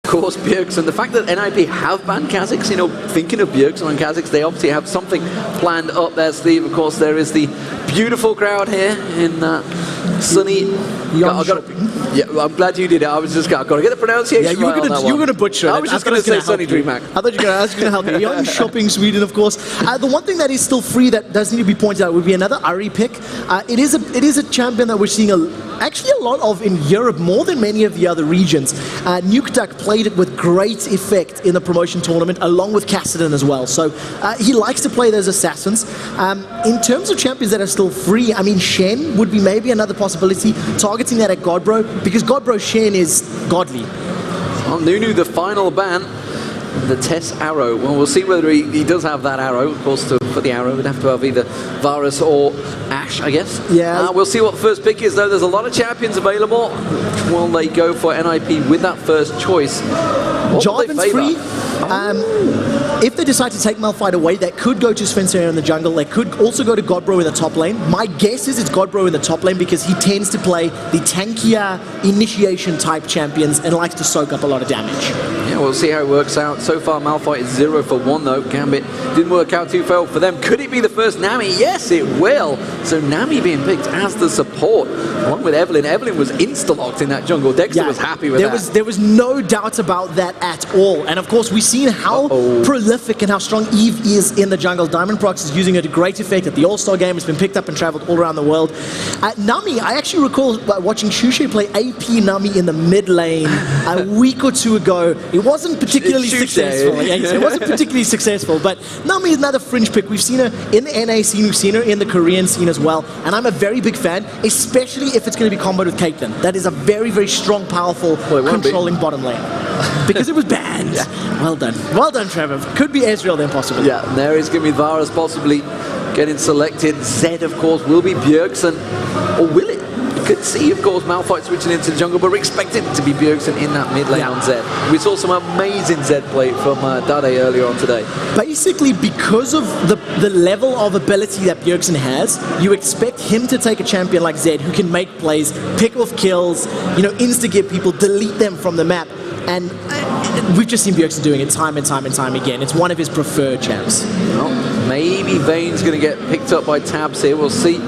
Of course, Bjergsen, the fact that NIP have banned Kha'Zix, you know, thinking of Bjergsen and Kha'Zix, they obviously have something planned up their sleeve. Of course, there is the beautiful crowd here in sunny. Yeah, I'm glad you did it. I was just got to get the pronunciation. Yeah, you were going to butcher it. I was just going to say Sunny DreamHack. I thought you were going to help me. Young Shopping Sweden, of course. The one thing that is still free that does need to be pointed out would be another Ari pick. It is a champion that we're seeing actually a lot of in Europe, more than many of the other regions. Nukeduck played it with great effect in the promotion tournament, along with Kassadin as well. So he likes to play those assassins. In terms of champions that are still free, I mean, Shen would be maybe another possibility, targeting that at Godbro, because Godbro Shen is godly. Well, Nunu, the final ban, the Tess arrow. Well, we'll see whether he does have that arrow. Of course, for the arrow, we'd have to have either Varus or Ashe, I guess. Yeah. We'll see what the first pick is, though. There's a lot of champions available. Will they go for NIP with that first choice? Jarvan's free. If they decide to take Malphite away, that could go to Svenseria in the jungle. They could also go to Godbro in the top lane. My guess is it's Godbro in the top lane because he tends to play the tankier initiation type champions and likes to soak up a lot of damage. Yeah, we'll see how it works out. So far, Malphite is 0 for 1, though. Gambit didn't work out too well for them. Could it be the first Nami? Yes, it will. So Nami being picked as the support, along with Evelyn. Evelyn was insta-locked in that jungle. Dexter was happy with that. There was no doubt about that at all. And of course, we've seen how prolific and how strong Eve is in the jungle. Diamond Prox is using her to great effect at the All-Star game. It's been picked up and traveled all around the world. Nami, I actually recall watching Shushe play AP Nami in the mid lane a week or two ago. It wasn't particularly successful. It wasn't particularly successful, but Nami is another fringe pick. We've seen her in the NA scene, we've seen her in the Korean scene as well, and I'm a very big fan, especially if it's going to be comboed with Caitlyn. That is a very, very strong, powerful, controlling bottom lane. Because it was banned. Well done. Well done, Trevor. Could be Ezreal then, possibly. Yeah, and there is going to be Varus possibly getting selected. Zed, of course, will be Bjergsen, or will it? Could see, of course, Malphite switching into the jungle, but we're expecting it to be Bjergsen in that mid lane on Zed. We saw some amazing Zed play from Dade earlier on today. Basically, because of the level of ability that Bjergsen has, you expect him to take a champion like Zed, who can make plays, pick off kills, you know, insta-get people, delete them from the map. And we've just seen Bjergsen doing it time and time and time again. It's one of his preferred champs. Well, maybe Vayne's going to get picked up by Tabs here. We'll see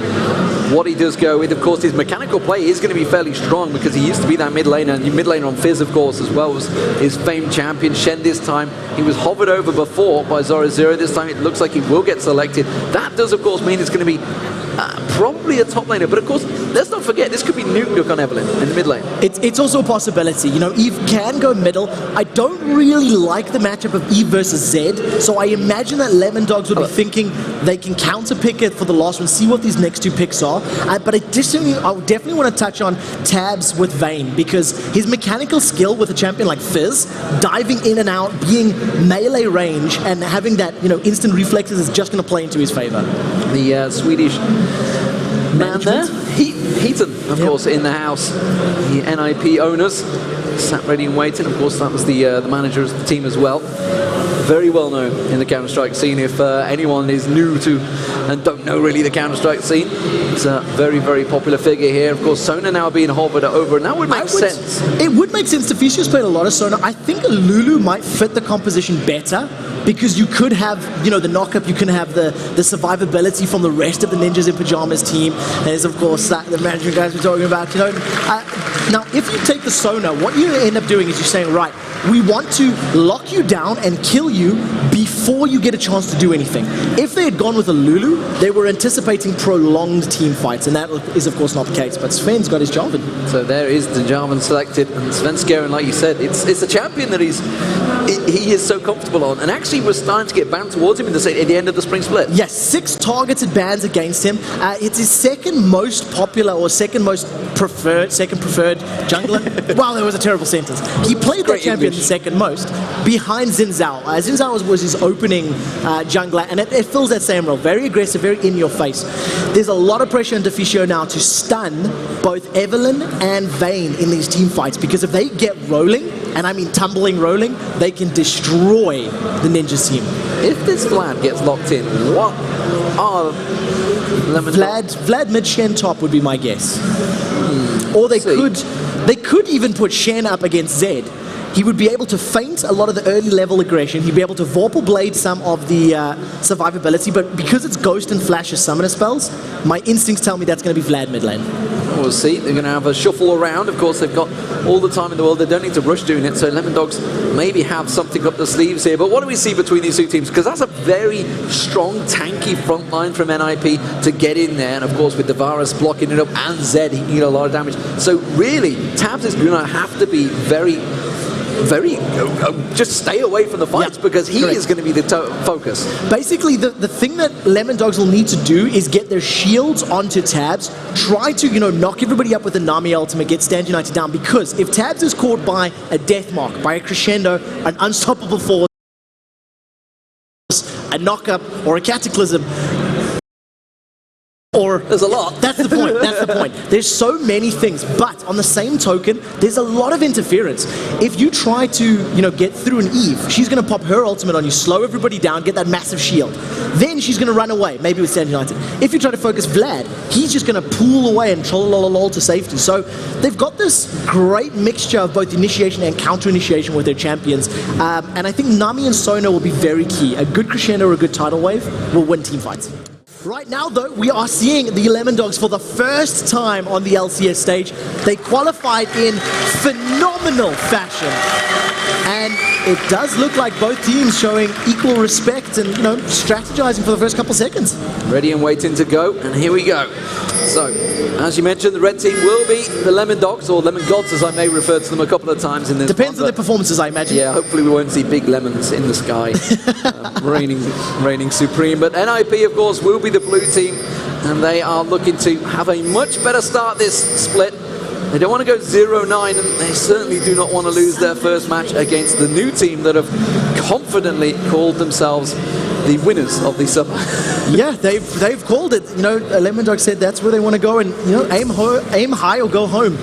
what he does go with. Of course, his mechanical play is going to be fairly strong because he used to be that mid laner, and mid laner on Fizz, of course, as well, was his famed champion. Shen this time, he was hovered over before by Zora Zero. This time it looks like he will get selected. That does, of course, mean it's going to be probably a top laner, but of course, let's not forget, this could be Nuke on Evelyn in the mid lane. It's also a possibility. You know, Eve can go middle. I don't really like the matchup of Eve versus Zed, so I imagine that Lemondogs would be thinking they can counter pick it for the last one, see what these next two picks are. But additionally, I definitely want to touch on Tabs with Vayne, because his mechanical skill with a champion like Fizz, diving in and out, being melee range, and having that, you know, instant reflexes is just going to play into his favor. The Swedish man there, Heaton, of course, in the house. The NIP owners sat ready and waiting. Of course, that was the manager of the team as well. Very well known in the Counter-Strike scene. If anyone is new to and don't know really the Counter-Strike scene, it's a very, very popular figure here. Of course, Sona now being hovered over, and that would make sense. It would make sense. Tificius played a lot of Sona. I think Lulu might fit the composition better, because you could have, you know, the knock-up, you can have the survivability from the rest of the Ninjas in Pyjamas team. There's, of course, that the management guys were talking about, you know. Now, if you take the Sona, what you end up doing is you're saying, right, we want to lock you down and kill you before you get a chance to do anything. If they had gone with a Lulu, they were anticipating prolonged team fights, and that is, of course, not the case. But Sven's got his Jarvan. So there is the Jarvan selected, and Sven Skaren, like you said, it's a champion that he is so comfortable on, and actually was starting to get banned towards him at the end of the spring split. Yes, 6 targeted bans against him. It's his second most popular, or second preferred jungler. Wow, that was a terrible sentence. He played that champion the second most, behind Xin Zhao. Xin Zhao was his opening jungler, and it fills that same role. Very aggressive, very in your face. There's a lot of pressure on Deficio now to stun both Evelyn and Vayne in these team fights, because if they get rolling, and I mean tumbling rolling, they can destroy the Ninja team. If this Vlad gets locked in, what are Vlad mid Shen top would be my guess. Or they could even put Shen up against Zed. he would be able to feint a lot of the early level aggression. He'd be able to Vorpal Blade some of the survivability, but because it's Ghost and Flash as summoner spells, my instincts tell me that's going to be Vlad mid lane. We'll see. They're going to have a shuffle around. Of course, they've got all the time in the world. They don't need to rush doing it. So Lemondogs maybe have something up the sleeves here. But what do we see between these two teams? Because that's a very strong, tanky front line from NIP to get in there. And of course, with Devaris blocking it up and Zed, he can get a lot of damage. So really, Tabs is going to have to be very just stay away from the fights, because he is going to be the focus. Basically, the thing that Lemondogs will need to do is get their shields onto Tabs, try to, knock everybody up with the Nami ultimate, get Stand United down, because if Tabs is caught by a Death Mark, by a Crescendo, an Unstoppable Force, a Knock-Up, or a Cataclysm, or there's a lot. That's the point. That's the point. There's so many things, but on the same token, there's a lot of interference. If you try to, get through an Eve, she's going to pop her ultimate on you, slow everybody down, get that massive shield. Then she's going to run away, maybe with Stand United. If you try to focus Vlad, he's just going to pull away and troll to safety. So they've got this great mixture of both initiation and counter initiation with their champions. And I think Nami and Sona will be very key. A good Crescendo or a good tidal wave will win team fights. Right now, though, we are seeing the Lemondogs for the first time on the LCS stage. They qualified in phenomenal fashion. And it does look like both teams showing equal respect and, strategizing for the first couple seconds. Ready and waiting to go, and here we go. So, as you mentioned, the red team will be the Lemondogs, or Lemon Gods, as I may refer to them a couple of times in this. Depends on their performances, I imagine. Yeah, hopefully we won't see big lemons in the sky, reigning supreme. But NIP, of course, will be the blue team, and they are looking to have a much better start this split. They don't want to go 0-9, and they certainly do not want to lose their first match against the new team that have confidently called themselves the winners of the summer. Yeah, they've called it. Lemondog said that's where they want to go, and aim high or go home.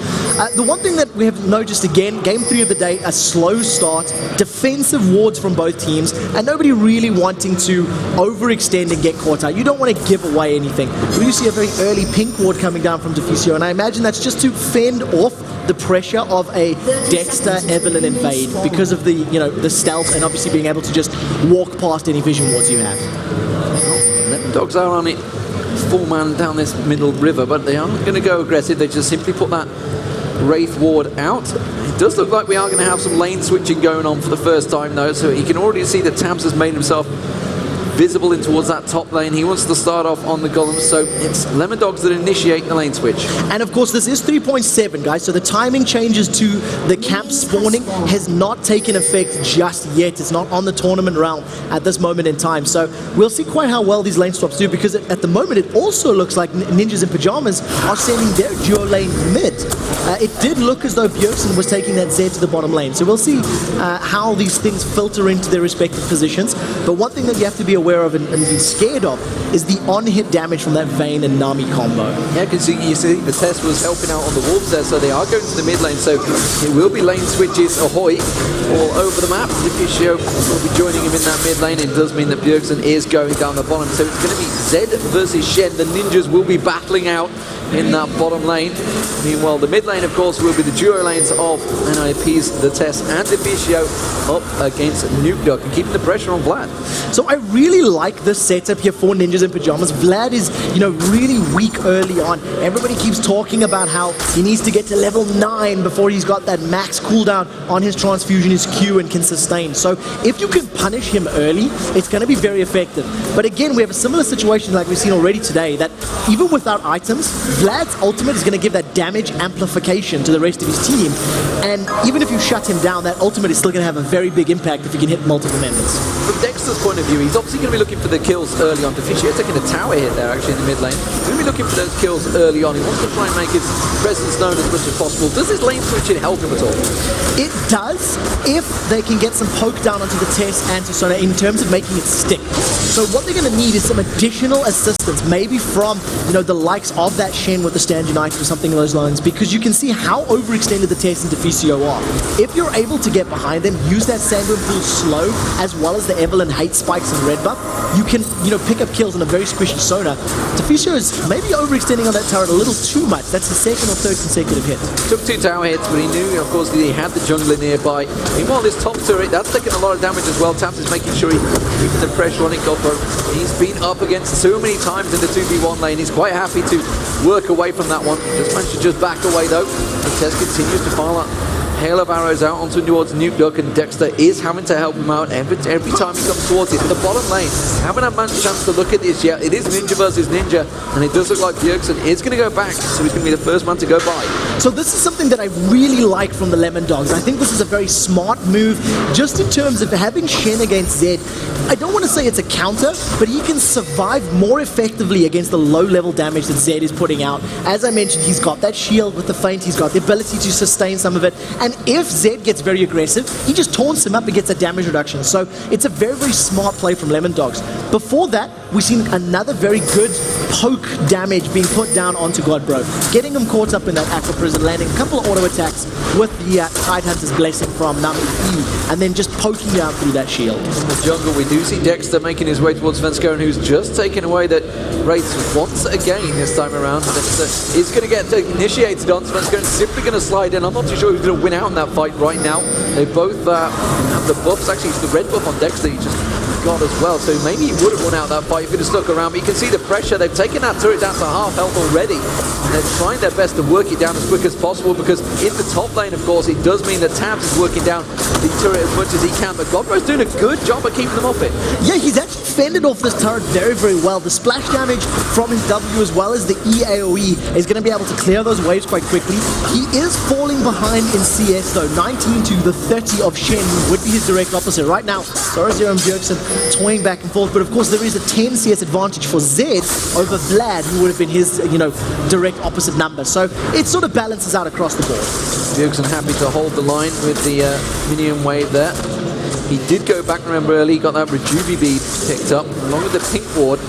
The one thing that we have noticed again, game 3 of the day, a slow start, defensive wards from both teams, and nobody really wanting to overextend and get caught out. You don't want to give away anything. We do see a very early pink ward coming down from Deficio, and I imagine that's just to fend off the pressure of a Dexter, Evelyn invade because of the the stealth and obviously being able to just walk past any vision wards you have. Dogs are on it, 4-man down this middle river, but they aren't going to go aggressive. They just simply put that Wraith ward out. It does look like we are going to have some lane switching going on for the first time though, so you can already see that Tabs has made himself visible in towards that top lane. He wants to start off on the golems, so it's Lemondogs that initiate the lane switch. And of course this is 3.7, guys, so the timing changes to the camp spawning has not taken effect just yet. It's not on the tournament round at this moment in time, so we'll see quite how well these lane swaps do, because at the moment it also looks like Ninjas in Pyjamas are sending their duo lane mid. It did look as though Bjergsen was taking that Z to the bottom lane, so we'll see how these things filter into their respective positions. But one thing that you have to be aware of and be scared of is the on-hit damage from that Vayne and Nami combo. Yeah, because you see the test was helping out on the wolves there, so they are going to the mid lane, so it will be lane switches ahoy all over the map. Deficio will be joining him in that mid lane. It does mean that Bjergsen is going down the bottom, so it's going to be Zed versus Shen. The ninjas will be battling out in that bottom lane. Meanwhile, the mid lane, of course, will be the duo lanes of NIP's The Test and Deficio up against Nukeduck and keeping the pressure on Vlad. So I really like this setup here for Ninjas in Pyjamas. Vlad is, really weak early on. Everybody keeps talking about how he needs to get to level 9 before he's got that max cooldown on his transfusion, his Q, and can sustain. So if you can punish him early, it's going to be very effective. But again, we have a similar situation like we've seen already today, that even without items, Vlad's ultimate is going to give that damage amplification to the rest of his team. And even if you shut him down, that ultimate is still going to have a very big impact if he can hit multiple members. From Dexter's point of view, he's obviously going to be looking for the kills early on. Deficio taking a tower hit there actually in the mid lane. He's going to be looking for those kills early on. He wants to try and make his presence known as much as possible. Does his lane switching help him at all? It does, if they can get some poke down onto the Test and to Sona in terms of making it stick. So what they're going to need is some additional assistance, maybe from the likes of that Shen with the Stand United or something along those lines, because you can see how overextended the Tess and Deficio are. If you're able to get behind them, use that Sanguine Pool slow, as well as the Evelyn hate spikes and red buff, you can, pick up kills in a very squishy Sona. Deficio is maybe overextending on that turret a little too much. That's his second or third consecutive hit. Took 2 tower hits, but he knew, of course, that he had the jungler nearby. Meanwhile, this top turret, that's taking a lot of damage as well. Tabs is making sure he's keeping the pressure on it. Goppo, he's been up against so many times in the 2v1 lane. He's quite happy to work away from that one. Just managed to just back away, though. The Tess continues to file up. Hail of arrows out onto towards Nuke Duck, and Dexter is having to help him out every time he comes towards it. In the bottom lane, haven't had much chance to look at this yet. It is Ninja versus Ninja, and it does look like Bjergsen is going to go back, so he's going to be the first man to go by. So this is something that I really like from the Lemondogs. I think this is a very smart move, just in terms of having Shen against Zed. I don't want to say it's a counter, but he can survive more effectively against the low-level damage that Zed is putting out. As I mentioned, he's got that shield with the feint, he's got the ability to sustain some of it, and if Zed gets very aggressive, he just taunts him up and gets a damage reduction. So it's a very, very smart play from Lemondogs. Before that, we've seen another very good poke damage being put down onto Godbro, getting him caught up in that Aqua Prison, landing a couple of auto attacks with the Tidehunter's Blessing from Nami E, and then just poking down through that shield. In the jungle, we do see Dexter making his way towards Svenskeren, who's just taken away that race once again this time around. Dexter is going to get initiated on. Svenskeren simply going to slide in. I'm not too sure who's going to win out in that fight right now. They both have the buffs. Actually, it's the red buff on Dexter he just got as well, so maybe he would have won out that fight if he'd have stuck around. But you can see the pressure. They've taken that turret down to half health already, and they're trying their best to work it down as quick as possible, because in the top lane, of course, it does mean that Tabs is working down the turret as much as he can, but Godbro's doing a good job of keeping them off it. Yeah, he's actually fended off this turret very, very well. The splash damage from his W as well as the EAOE is going to be able to clear those waves quite quickly. He is falling behind in CS though, 19 to the 30 of Shen, who would be his direct opposite. Right now, Zoro and Bjergsen toying back and forth, but of course there is a 10 CS advantage for Zed over Vlad, who would have been his, direct opposite number. So it sort of balances out across the board. Bjergsen happy to hold the line with the minion wave there. He did go back, remember, early, got that Rejuvi bead picked up, along with the pink ward.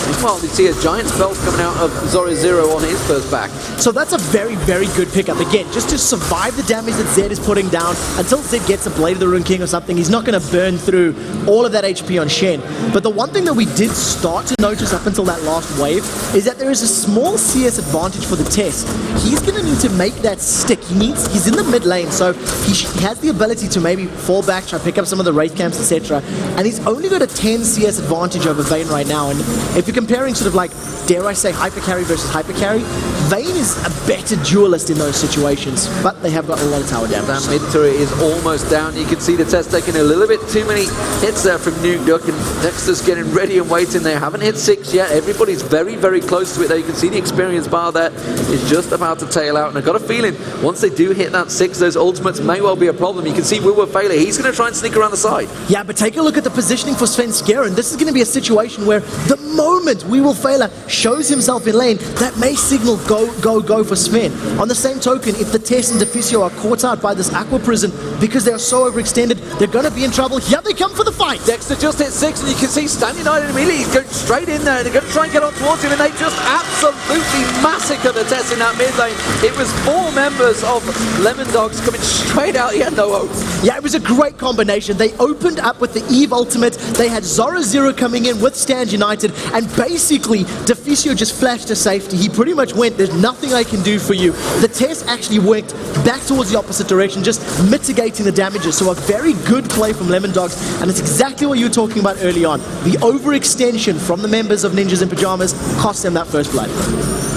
Meanwhile, you see a giant spell coming out of Zoro Zero on his first back. So that's a very, very good pickup. Again, just to survive the damage that Zed is putting down, until Zed gets a Blade of the Rune King or something, he's not going to burn through all of that HP on Shen. But the one thing that we did start to notice up until that last wave is that there is a small CS advantage for the Tess. He's going to need to make that stick. He's in the mid lane, so he has the ability to maybe fall back, try to pick up some of the Wraith camps, etc. And he's only got a 10 CS advantage over Vayne right now. And if you're comparing sort of like, dare I say, hyper carry versus hyper carry, Vayne is a better duelist in those situations, but they have got a lot of tower damage. That mid turret is almost down. You can see the Tess taking a little bit too many hits there from Nuke Duck, and Dexter's getting ready and waiting. They haven't hit 6 yet. Everybody's very, very close to it there. You can see the experience bar there is just about to tail out, and I've got a feeling once they do hit that 6, those ultimates may well be a problem. You can see Wiwa Failure. He's going to try and sneak around the side. Yeah, but take a look at the positioning for Svenskeren. This is going to be a situation where the moment Failure shows himself in lane, that may signal go for Sven. On the same token, if the Tess and Deficio are caught out by this Aqua Prison because they're so overextended, they're going to be in trouble. Here they come for the fight. Dexter just hit 6, and you can see Stand United immediately. He's going straight in there, and they're going to try and get on towards him, and they just absolutely massacre the Tess in that mid lane. It was 4 members of Lemondogs coming straight out. He had no hope. Yeah, it was a great combination. They opened up with the Eve ultimate. They had Zoro Zero coming in with Stand United, and basically Deficio just flashed to safety. He pretty much went, there's nothing I can do for you. The Tess actually went back towards the opposite direction, just mitigating the damages. So a very good play from Lemondogs, and it's exactly what you were talking about early on. The overextension from the members of Ninjas in Pyjamas cost them that first blood.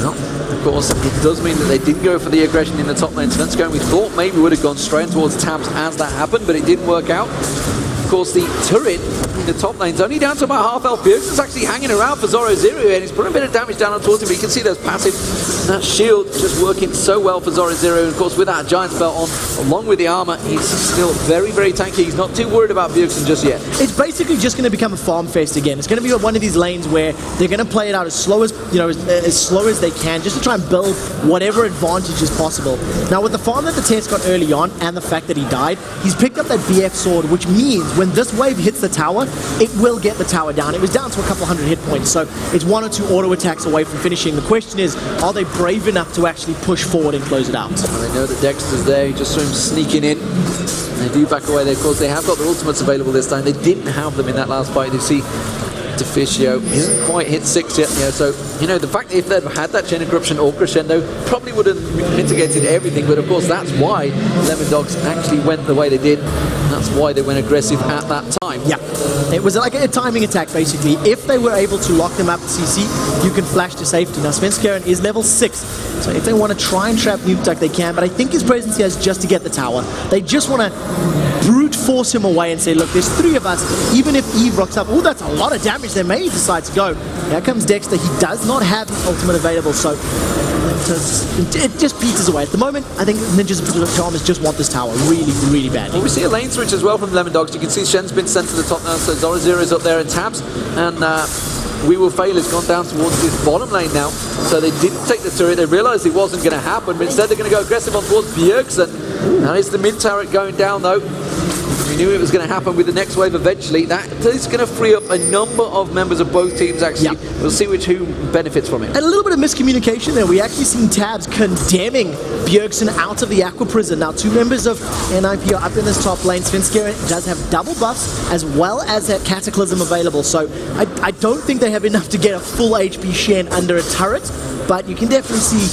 No. Of course, it does mean that they didn't go for the aggression in the top lane. Svenskeren, we thought maybe would have gone straight towards Tabs as that happened, but it didn't work out. Of course, the turret in the top lane's only down to about half health. Bjergsen's actually hanging around for Zoro Zero, and he's putting a bit of damage down towards him, but you can see those passive, that shield just working so well for Zoro Zero. And of course, with that giant spell on, along with the armor, he's still very, very tanky. He's not too worried about Bjergsen just yet. It's basically just going to become a farm fest again. It's going to be one of these lanes where they're going to play it out as slow as, as slow as they can, just to try and build whatever advantage is possible. Now, with the farm that the Tess got early on, and the fact that he died, he's picked up that BF sword, which means when this wave hits the tower, it will get the tower down. It was down to a couple hundred hit points, so it's 1 or 2 auto attacks away from finishing. The question is, are they brave enough to actually push forward and close it out? Well, they know that Dexter's there. You just saw him sneaking in. They do back away there. Of course, they have got their ultimates available this time. They didn't have them in that last fight. You see, Deficio isn't quite hit 6 yet. Yeah, so, the fact that if they'd had that Chain of Corruption or Crescendo probably would have mitigated everything. But of course, that's why Lemondogs actually went the way they did. That's why they went aggressive at that time. Yeah, it was like a timing attack, basically. If they were able to lock them up with CC, you can flash to safety. Now, Svenskeren is level 6, so if they want to try and trap Nukeduck, they can, but I think his presence here is just to get the tower. They just want to brute force him away and say, look, there's 3 of us. Even if Eve rocks up, oh, that's a lot of damage. They may decide to go. Here comes Dexter. He does not have his ultimate available, so it just peters away. At the moment, I think Ninjas and Pyjamas just want this tower really, really badly. Well, we see a lane switch as well from Lemondogs. You can see Shen's been sent to the top now, so Zora Zero is up there in tabs, and We Will Fail has gone down towards this bottom lane now. So they didn't take the turret. They realized it wasn't going to happen, but instead they're going to go aggressive on towards Bjergsen. Now it's the mid turret going down though. We knew it was going to happen with the next wave eventually. That is going to free up a number of members of both teams actually. Yep. We'll see who benefits from it. And a little bit of miscommunication there. We actually seen Tabs condemning Bjergsen out of the Aqua Prison. Now 2 members of NIP are up in this top lane. Svenskeren does have double buffs as well as that Cataclysm available. So I don't think they have enough to get a full HP Shen under a turret. But you can definitely see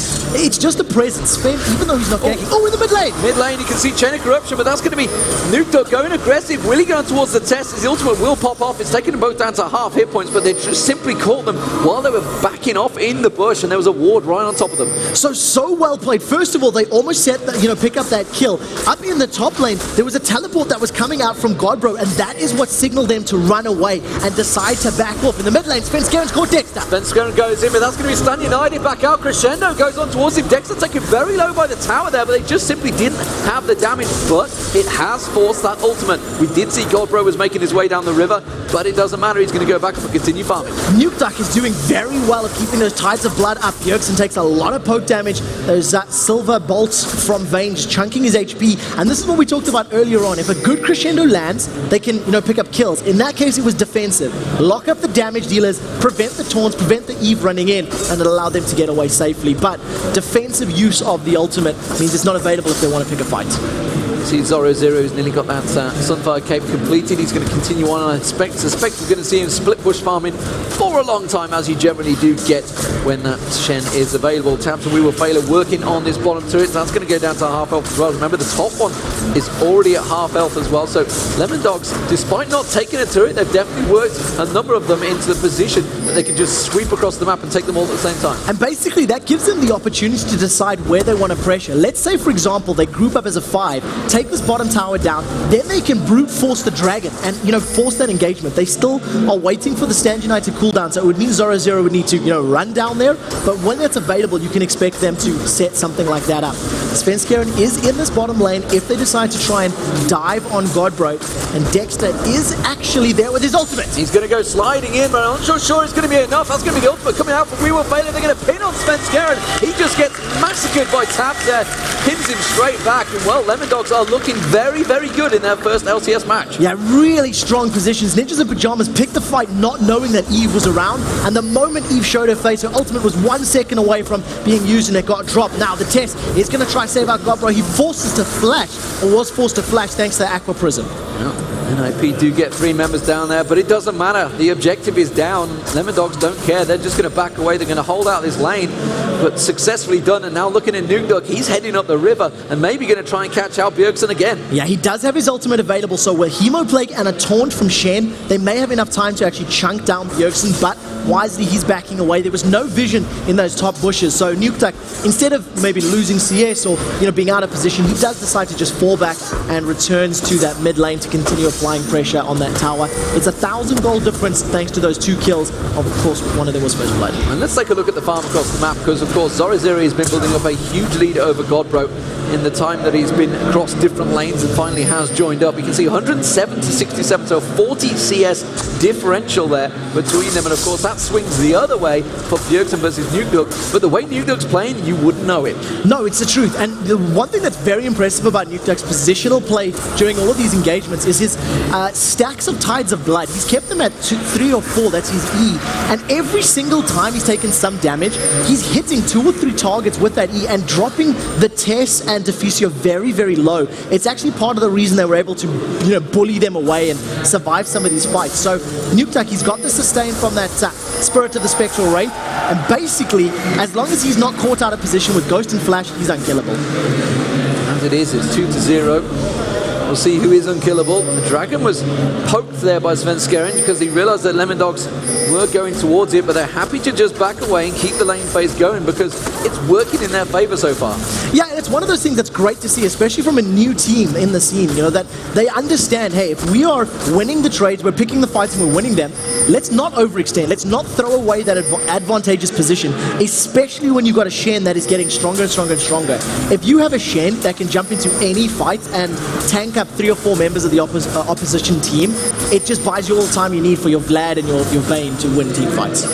it's just a presence. Sven, even though he's not ganking. Oh, in the mid lane! Mid lane, you can see Chain of Corruption, but that's going to be Nukeduck going aggressive, really going towards the test. His ultimate will pop off. It's taken them both down to half hit points, but they just simply caught them while they were backing off in the bush, and there was a ward right on top of them. So well played. First of all, they almost set that, pick up that kill. Up in the top lane, there was a teleport that was coming out from Godbro, and that is what signaled them to run away and decide to back off. In the mid lane, Svenskeren's caught Dexter. Svenskeren goes in, but that's going to be Stun United back out. Crescendo goes on towards him. Dexter taken very low by the tower there, but they just simply didn't have the damage, but it has forced that ultimate. We did see Godbro was making his way down the river, but it doesn't matter. He's going to go back up and continue farming. Nukeduck is doing very well at keeping those tides of blood up. Bjergsen takes a lot of poke damage. Those silver bolts from Vayne just chunking his HP, and this is what we talked about earlier on. If a good Crescendo lands, they can pick up kills. In that case, it was defensive. Lock up the damage dealers, prevent the taunts, prevent the Eve running in, and it allowed them to get away safely. But defensive use of the ultimate means it's not available if they want to pick a fight. See Zoro Zero who's nearly got that Sunfire Cape completed. He's going to continue on, and I suspect we're going to see him split bush farming for a long time, as you generally do get when that Shen is available. Tabs and We Will Fail are working on this bottom turret. That's going to go down to half health as well. Remember, the top one is already at half health as well. So Lemondogs, despite not taking a turret, they've definitely worked a number of them into the position that they can just sweep across the map and take them all at the same time. And basically that gives them the opportunity to decide where they want to pressure. Let's say, for example, they group up as a 5, take this bottom tower down, then they can brute force the dragon and force that engagement. They still are waiting for the Stand United cooldown, so it would mean Zoro Zero would need to run down there, but when that's available you can expect them to set something like that up. Svenskeren is in this bottom lane if they decide to try and dive on Godbro, and Dexter is actually there with his ultimate. He's going to go sliding in, but I'm not sure it's going to be enough. That's going to be the ultimate coming out from We Will Fail. They're going to pin on Svenskeren. He just gets massacred by Tabs there, pins him straight back, and well, Lemondogs are looking very, very good in their first LCS match. Yeah, really strong positions. Ninjas and Pyjamas picked the fight not knowing that Eve was around, and the moment Eve showed her face, her ultimate was 1 second away from being used and it got dropped. Now the test is going to try to save out Godbro. He forces to flash, or was forced to flash thanks to the Aqua Prison. Yeah. NIP do get 3 members down there, but it doesn't matter. The objective is down. Lemondogs don't care. They're just going to back away. They're going to hold out this lane, but successfully done. And now looking at Nukeduck, he's heading up the river and maybe going to try and catch out Bjergsen again. Yeah, he does have his ultimate available, so with Hemoplague and a taunt from Shen, they may have enough time to actually chunk down Bjergsen, but wisely he's backing away. There was no vision in those top bushes, so Nukeduck, instead of maybe losing CS or being out of position, he does decide to just fall back and returns to that mid lane to continue applying pressure on that tower. It's 1,000 gold difference thanks to those 2 kills. Of course, one of them was First Blood. And let's take a look at the farm across the map, because of course Zoro Zero has been building up a huge lead over Godbro. in the time that he's been across different lanes and finally has joined up. You can see 107 to 67, so 40 CS differential there between them, and of course that swings the other way for Bjergsen versus Nukedog. But the way Nukedog's playing, you wouldn't know it. No, it's the truth. And the one thing that's very impressive about Nukedog's positional play during all of these engagements is his stacks of Tides of Blood. He's kept them at 3 or 4, that's his E. And every single time he's taken some damage, he's hitting 2 or 3 targets with that E and dropping the Tess and Deficio very, very low. It's actually part of the reason they were able to, bully them away and survive some of these fights. So Nukedog, he's got the sustain from that Spirit of the Spectral Wraith, and basically, as long as he's not caught out of position with Ghost and Flash, he's unkillable. As it is, it's 2-0. We'll see who is unkillable. The Dragon was poked there by Sven Skeren because he realized that Lemondogs were going towards it, but they're happy to just back away and keep the lane phase going because it's working in their favor so far. Yeah, it's one of those things that's great to see, especially from a new team in the scene, that they understand, hey, if we are winning the trades, we're picking the fights and we're winning them, let's not overextend, let's not throw away that advantageous position, especially when you've got a Shen that is getting stronger and stronger and stronger. If you have a Shen that can jump into any fight and tank up 3 or 4 members of the opposition team, it just buys you all the time you need for your Vlad and your Vayne to win team fights.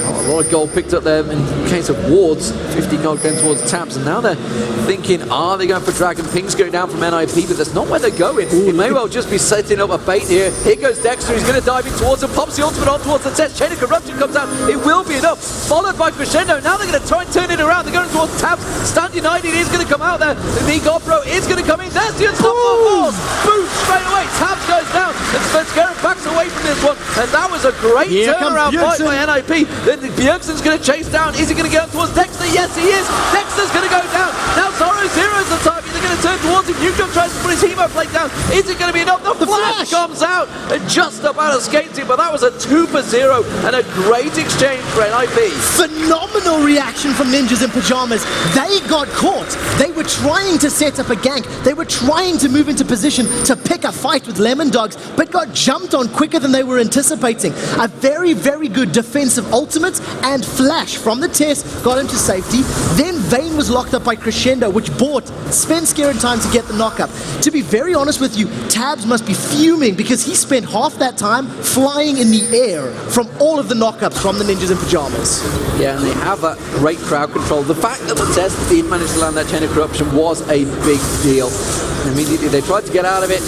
A lot of gold picked up there in case of wards, 50 gold going towards Tabs, and now they're thinking, are they going for Dragon? Pings go down from NIP, but that's not where they're going. He may well just be setting up a bait here. Here goes Dexter, he's going to dive in towards him, pops the ultimate on towards the test, Chain of Corruption comes out, it will be enough, followed by Crescendo. Now they're going to try and turn it around, they're going towards Tabs, Stand United is going to come out there, the GoPro is going to come in, there's the unstoppable force, boom, straight away, Tabs goes down, and Spencer backs away from this one, and that was a great turnaround fight by NIP. Bjergsen's going to chase down. Is he going to go towards Dexter? Yes, he is. Dexter's going to go down. Now Zoro Zero's the target. They're going to turn towards him. Nukedog tries to put his Hemo plate down. Is it going to be enough? The flash comes out and just about escaped him, but that was a 2 for 0 and a great exchange for NIP. Phenomenal reaction from Ninjas in Pyjamas. They got caught. They were trying to set up a gank. They were trying to move into position to pick a fight with Lemondogs, but got jumped on quicker than they were anticipating. A very, very good defensive ultimate and flash from the test got him to safety. Then Vayne was locked up by Crescendo, which bought Sven Skeren time to get the knockup. To be very honest with you, Tabs must be fuming because he spent half that time flying in the air from all of the knockups from the Ninjas in Pyjamas. Yeah, and they have that great crowd control. The fact that the test did manage to land that Chain of Corruption was a big deal. And immediately they tried to get out of it,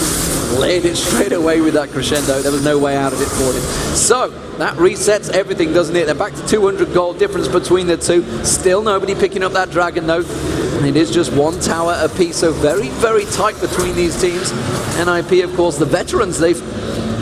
laid it straight away with that Crescendo. There was no way out of it for him. So that resets everything, doesn't it? They're back to 200 gold difference between the two. Still nobody picking up that Dragon though. And it is just 1 tower apiece, so very, very tight between these teams. NIP, of course, the veterans, they've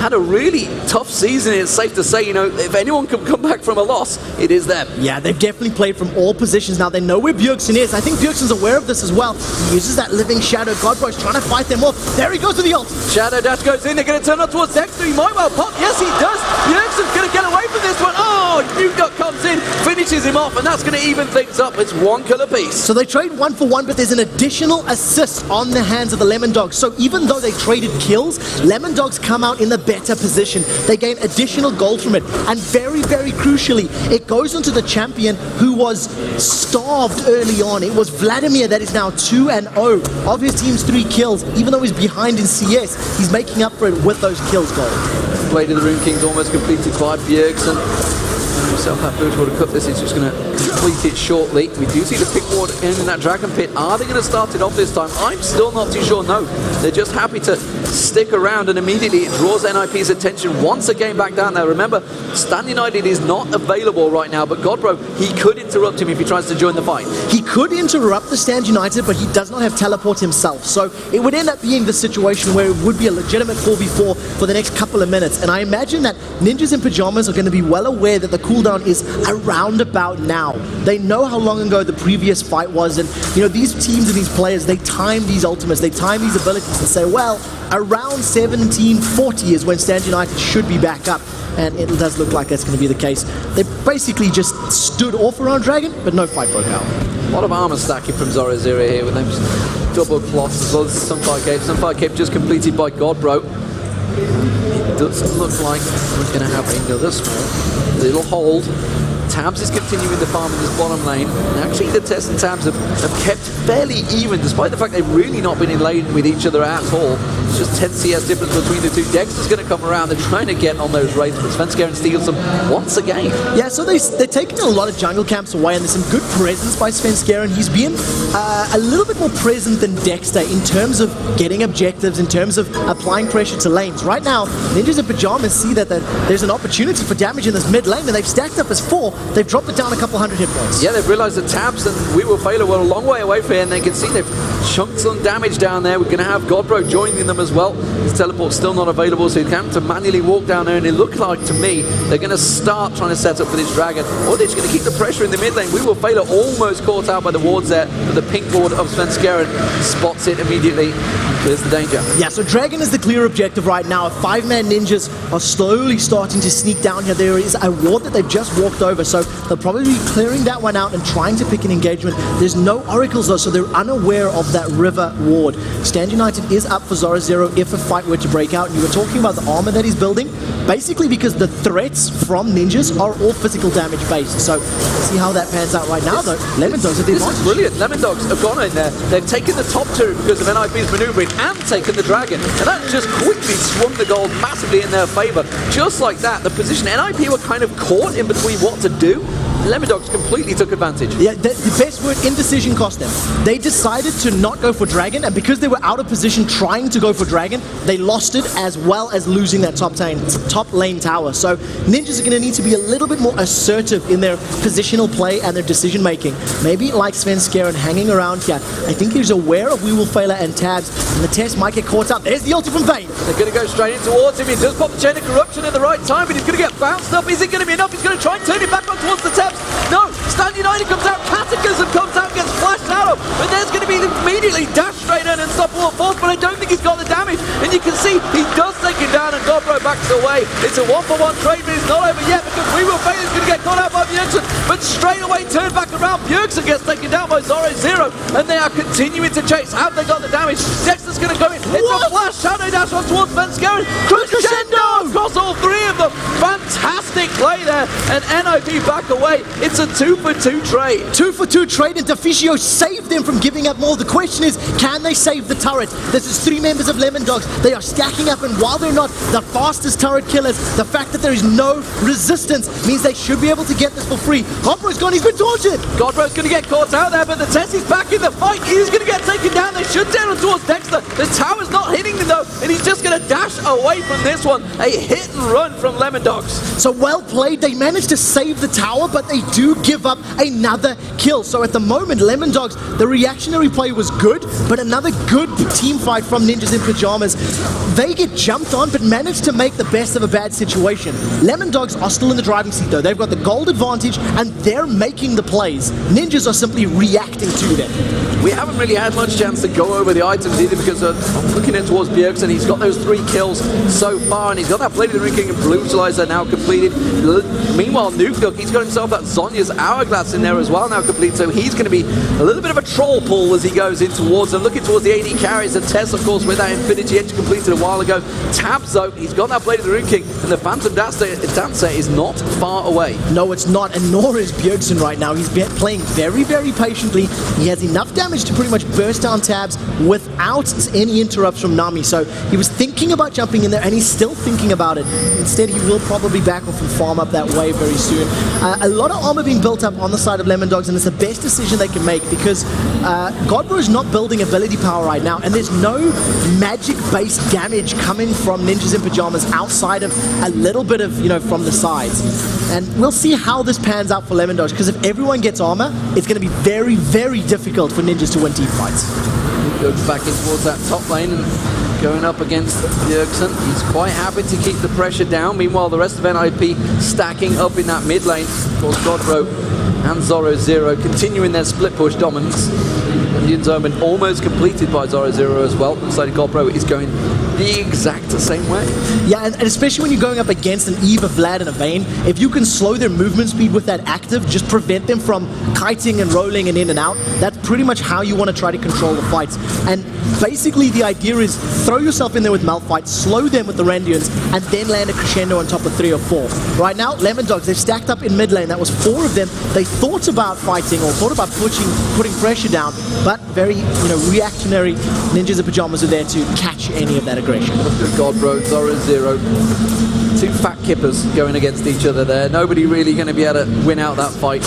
had a really tough season. It's safe to say, if anyone can come back from a loss, it is them. Yeah, they've definitely played from all positions. Now they know where Bjergsen is. I think Bjergsen's aware of this as well. He uses that living shadow. Godbro's trying to fight them off. There he goes with the ult. Shadow Dash goes in. They're going to turn up towards Dexter. He might well pop. Yes, he does. Bjergsen's going to get away from this one. Oh, Nukedog comes in, finishes him off, and that's going to even things up. It's 1 kill apiece. So they trade 1 for 1, but there's an additional assist on the hands of the Lemondogs. So even though they traded kills, Lemondogs come out in the better position. They gain additional gold from it, and very, very crucially, it goes onto the champion who was starved early on. It was Vladimir that is now 2-0 of his team's 3 kills. Even though he's behind in CS, he's making up for it with those kills gold. Blade of the Rune King's almost completed by Bjergsen. Himself that first to cut this, he's just going to complete it shortly. We do see the pick ward in that Dragon Pit. Are they going to start it off this time? I'm still not too sure. No, they're just happy to stick around, and immediately it draws NIP's attention once again back down there. Remember, Stand United is not available right now, but Godbro, he could interrupt him if he tries to join the fight. He could interrupt the Stand United, but he does not have teleport himself. So it would end up being the situation where it would be a legitimate 4v4 for the next couple of minutes. And I imagine that Ninjas in Pyjamas are going to be well aware that the cooldown is around about now. They know how long ago the previous fight was, and these teams and these players, they time these ultimates, they time these abilities and say, well, around 1740 is when Stand United should be back up. And it does look like that's going to be the case. They basically just stood off around Dragon, but no fight broke out. A lot of armor stacking from Zoro Zero here with them double cloths as well as Sunfire Cape. Sunfire Cape just completed by Godbro. It does look like we're going to have another small little hold. Tabs is continuing to farm in this bottom lane. And actually, the Tess and Tabs have kept fairly even, despite the fact they've really not been in lane with each other at all. It's just 10 CS difference between the two. Dexter's going to come around. They're trying to get on those raids, but Svenskeren steals them once again. Yeah, so they're taking a lot of jungle camps away, and there's some good presence by Svenskeren. He's been a little bit more present than Dexter in terms of getting objectives, in terms of applying pressure to lanes. Right now, Ninjas and Pyjamas see that there's an opportunity for damage in this mid lane, and they've stacked up as 4. They've dropped it down a couple hundred hit points. Yeah, they've realized that Tabs and We Will Fail were a long way away from here, and they can see they've chunked some damage down there. We're going to have Godbro joining them as well. His teleport's still not available, so he's going to manually walk down there, and it looks like to me they're going to start trying to set up for this dragon, or they're just going to keep the pressure in the mid lane. We Will Fail almost caught out by the wards there, but the pink ward of Svenskeren spots it immediately and clears the danger. Yeah, so Dragon is the clear objective right now. 5-man ninjas are slowly starting to sneak down here. There is a ward that they've just walked over, so they'll probably be clearing that one out and trying to pick an engagement. There's no oracles though, so they're unaware of that river ward. Stand United is up for Zoro Zero if a fight were to break out. And you were talking about the armor that he's building, basically because the threats from ninjas are all physical damage based. So see how that pans out right now though. Lemondogs have the advantage. This is brilliant. Lemondogs have gone in there. They've taken the top 2 because of NIP's maneuvering and taken the dragon. And that just quickly swung the gold massively in their favor. Just like that, the position NIP were kind of caught in between what to do. Lemondogs completely took advantage. Yeah, the best word, indecision, cost them. They decided to not go for Dragon, and because they were out of position trying to go for Dragon, they lost it as well as losing that top lane tower. So Ninjas are going to need to be a little bit more assertive in their positional play and their decision making. Maybe like Svenskeren hanging around here. I think he's aware of We Will Fail and Tabs, and the test might get caught out. There's the ulti from Vayne. They're going to go straight in towards him. He does pop the chain of corruption at the right time, but he's going to get bounced up. Is it going to be enough? He's going to try and turn it back on towards the Tabs. No, Stand United comes out, Cataclysm comes out, gets flashed out of, but there's going to be immediately dash straight in and stop all force, but I don't think he's got the damage, and you can see he does take him down, and Godbro backs away. It's a 1-for-1 trade, but it's not over yet, because We Will Fail is going to get caught out by Bjergsen, but straight away turned back around. Bjergsen gets taken down by Zoro Zero, and they are continuing to chase. Have they got the damage? Dexter's going to go in. It's a flash shadow dash on towards Svenskeren. Crescendo across all 3 of them. Fantastic play there, and NIP back away. It's a 2-for-2 trade. 2-for-2 trade, and Deficio saved them from giving up more. The question is, can they save the turret? This is 3 members of Lemondogs. They are stacking up, and while they're not the fastest turret killers, the fact that there is no resistance means they should be able to get this for free. Godbro's gone, he's been tortured. Godbro's going to get caught out there, but the Tessie's back in the fight. He's going to get taken down. They should down towards Dexter. The tower's not hitting him though, and he's just going to dash away from this one. A hit and run from Lemondogs. So well played. They managed to save the tower, but they do give up another kill. So at the moment, Lemondogs, the reactionary play was good, but another good team fight from Ninjas in Pyjamas. They get jumped on, but managed to make the best of a bad situation. Lemondogs are still in the driving seat though. They've got the gold advantage, and they're making the plays. Ninjas are simply reacting to them. We haven't really had much chance to go over the items either, because I'm looking in towards Bjergsen. He's got those 3 kills so far, and he's got that Blade of the Ring King and Brutalizer now completed. Meanwhile, Nuke, he's got himself that Zhonya's Hourglass in there as well now complete, so he's going to be a little bit of a troll pull as he goes in towards them. Looking towards the AD carries, and Tess, of course, with that Infinity Edge completed a while ago. Tabs, though, he's got that Blade of the Ring King, and the Phantom Dancer is not far away. No, it's not, and nor is Bjergsen right now. He's playing very, very patiently. He has enough damage to pretty much burst down Tabs without any interrupts from Nami, so he was thinking about jumping in there, and he's still thinking about it. Instead, he will probably back off and farm up that wave very soon. A lot of armor being built up on the side of Lemondogs, and it's the best decision they can make, because Godbro is not building ability power right now, and there's no magic-based damage coming from Ninjas in Pyjamas outside of a little bit of, from the sides. And we'll see how this pans out for Lemondogs, because if everyone gets armor, it's going to be very, very difficult for Ninjas to win team fights. Goes back in towards that top lane and going up against Bjergsen. He's quite happy to keep the pressure down. Meanwhile, the rest of NIP stacking up in that mid lane. Of course, Godbro and Zoro Zero continuing their split push dominance. Indian Omen almost completed by Zoro Zero as well. Looks like Godbro is going the exact same way. Yeah, and especially when you're going up against an Eve, a Vlad, and a Vayne, if you can slow their movement speed with that active, just prevent them from kiting and rolling and in and out, that's pretty much how you want to try to control the fights. And basically the idea is throw yourself in there with Malphite, slow them with the Rendians, and then land a crescendo on top of 3 or 4. Right now, Lemondogs, they've stacked up in mid lane. That was 4 of them. They thought about fighting or thought about putting pressure down, but very, reactionary Ninjas and Pyjamas are there to catch any of that aggression. Good God, bro. Zora 0. 2 fat kippers going against each other there. Nobody really going to be able to win out that fight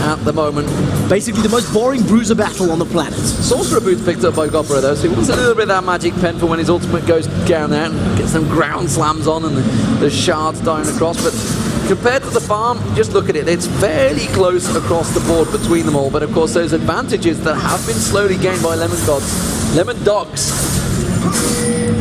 at the moment. Basically the most boring bruiser battle on the planet. Sorcerer Boots picked up by Gopro though, so he wants a little bit of that magic pen for when his ultimate goes down there and gets some ground slams on and the shards dying across. But compared to the farm, just look at it, it's fairly close across the board between them all. But of course those advantages that have been slowly gained by Lemondogs.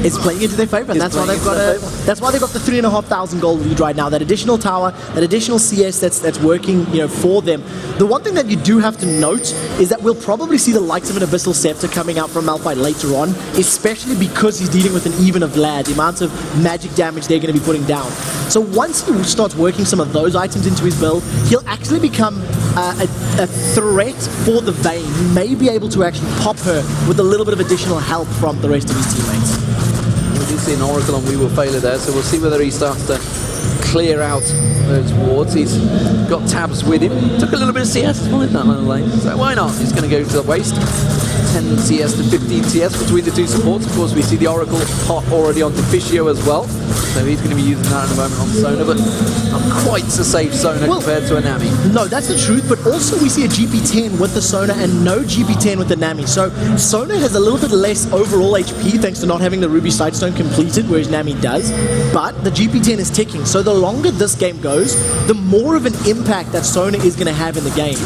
It's playing into their favor, and that's why they've got the 3,500 gold lead right now. That additional tower, that additional CS that's working, for them. The one thing that you do have to note is that we'll probably see the likes of an Abyssal Scepter coming out from Malphite later on, especially because he's dealing with an even of Vlad, the amount of magic damage they're going to be putting down. So once he starts working some of those items into his build, he'll actually become a threat for the Vayne. He may be able to actually pop her with a little bit of additional help from the rest of his teammates. We do see an Oracle on We Will Fail It there, so we'll see whether he starts to clear out those wards. He's got tabs with him. Took a little bit of CS as well in that line of lane, so why not? He's going to go to the waste. 10 CS to 15 CS between the two supports. Of course, we see the Oracle hot already on Deficio as well, so he's going to be using that in a moment on Sona, but not quite so safe Sona compared to a Nami. No, that's the truth, but also we see a GP10 with the Sona and no GP10 with the Nami. So Sona has a little bit less overall HP thanks to not having the Ruby Sightstone completed, whereas Nami does, but the GP10 is ticking. So the longer this game goes, the more of an impact that Sona is going to have in the game.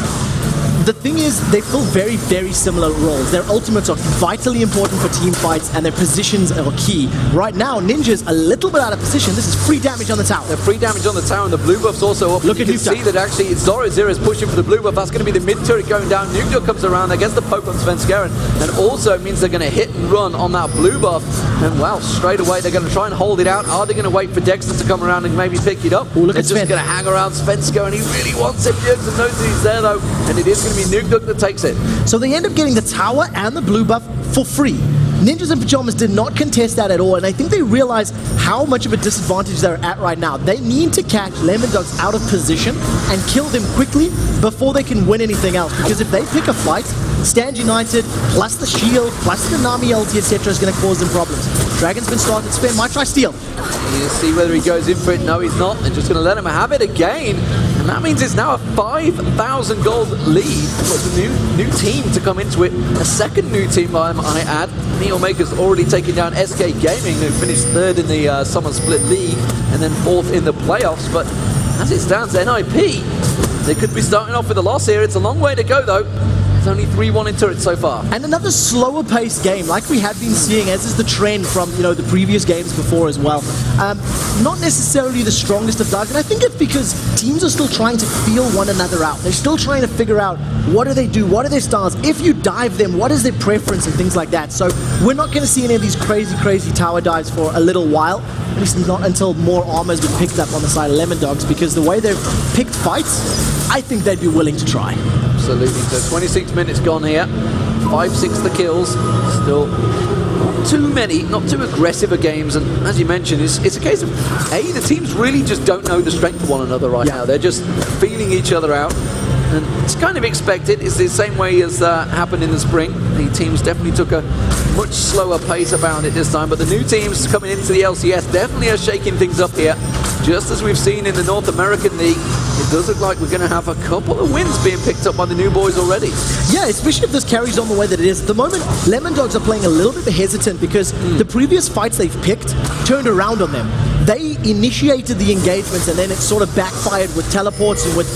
The thing is, they fill very, very similar roles. Their ultimates are vitally important for team fights, and their positions are key. Right now, Ninja's a little bit out of position. This is free damage on the tower. They're free damage on the tower, and the blue buff's also up. Look at you can see that actually Zora Zero is pushing for the blue buff. That's going to be the mid turret going down. Nuke comes around, against the poke on Svenskeren, and also means they're going to hit and run on that blue buff. And wow, straight away they're going to try and hold it out. Are they going to wait for Dexter to come around and maybe pick it up? Ooh, look they're at just going to hang around Svenskeren, and he really wants it. Bjergsen knows that he's there though, and it is going to be Nuke that takes it. So they end up getting the tower and the blue buff for free. Ninjas and Pyjamas did not contest that at all, and I think they realize how much of a disadvantage they're at right now. They need to catch Lemondogs out of position and kill them quickly before they can win anything else, because if they pick a fight, Stand United, plus the shield, plus the Nami ulti, etc. is going to cause them problems. Dragon's been started, Sven might try steal. You see whether he goes in for it. No, he's not. They're just going to let him have it again. And that means it's now a 5,000 gold lead for the new team to come into it. A second new team, I might add. Neomaker's already taken down SK Gaming, who finished 3rd in the Summer Split League and then 4th in the playoffs. But as it stands, NIP, they could be starting off with a loss here. It's a long way to go, though. It's only 3-1 in turret so far. And another slower paced game, like we have been seeing, as is the trend from the previous games before as well. Not necessarily the strongest of dark, and I think it's because teams are still trying to feel one another out. They're still trying to figure out what do they do, what are their styles, if you dive them, what is their preference and things like that. So we're not going to see any of these crazy tower dives for a little while, at least not until more armor has been picked up on the side of Lemondogs, because the way they've picked fights, I think they'd be willing to try. Absolutely. So 26 minutes gone here. 5-6 the kills. Still not too many, not too aggressive a games. And as you mentioned, it's a case of, the teams really just don't know the strength of one another right now. They're just feeling each other out. And it's kind of expected. It's the same way as happened in the spring. The teams definitely took a much slower pace about it this time. But the new teams coming into the LCS definitely are shaking things up here. Just as we've seen in the North American League, it does look like we're going to have a couple of wins being picked up by the new boys already. Yeah, especially if this carries on the way that it is. At the moment, Lemondogs are playing a little bit hesitant because the previous fights they've picked turned around on them. They initiated the engagements and then it sort of backfired with teleports and with,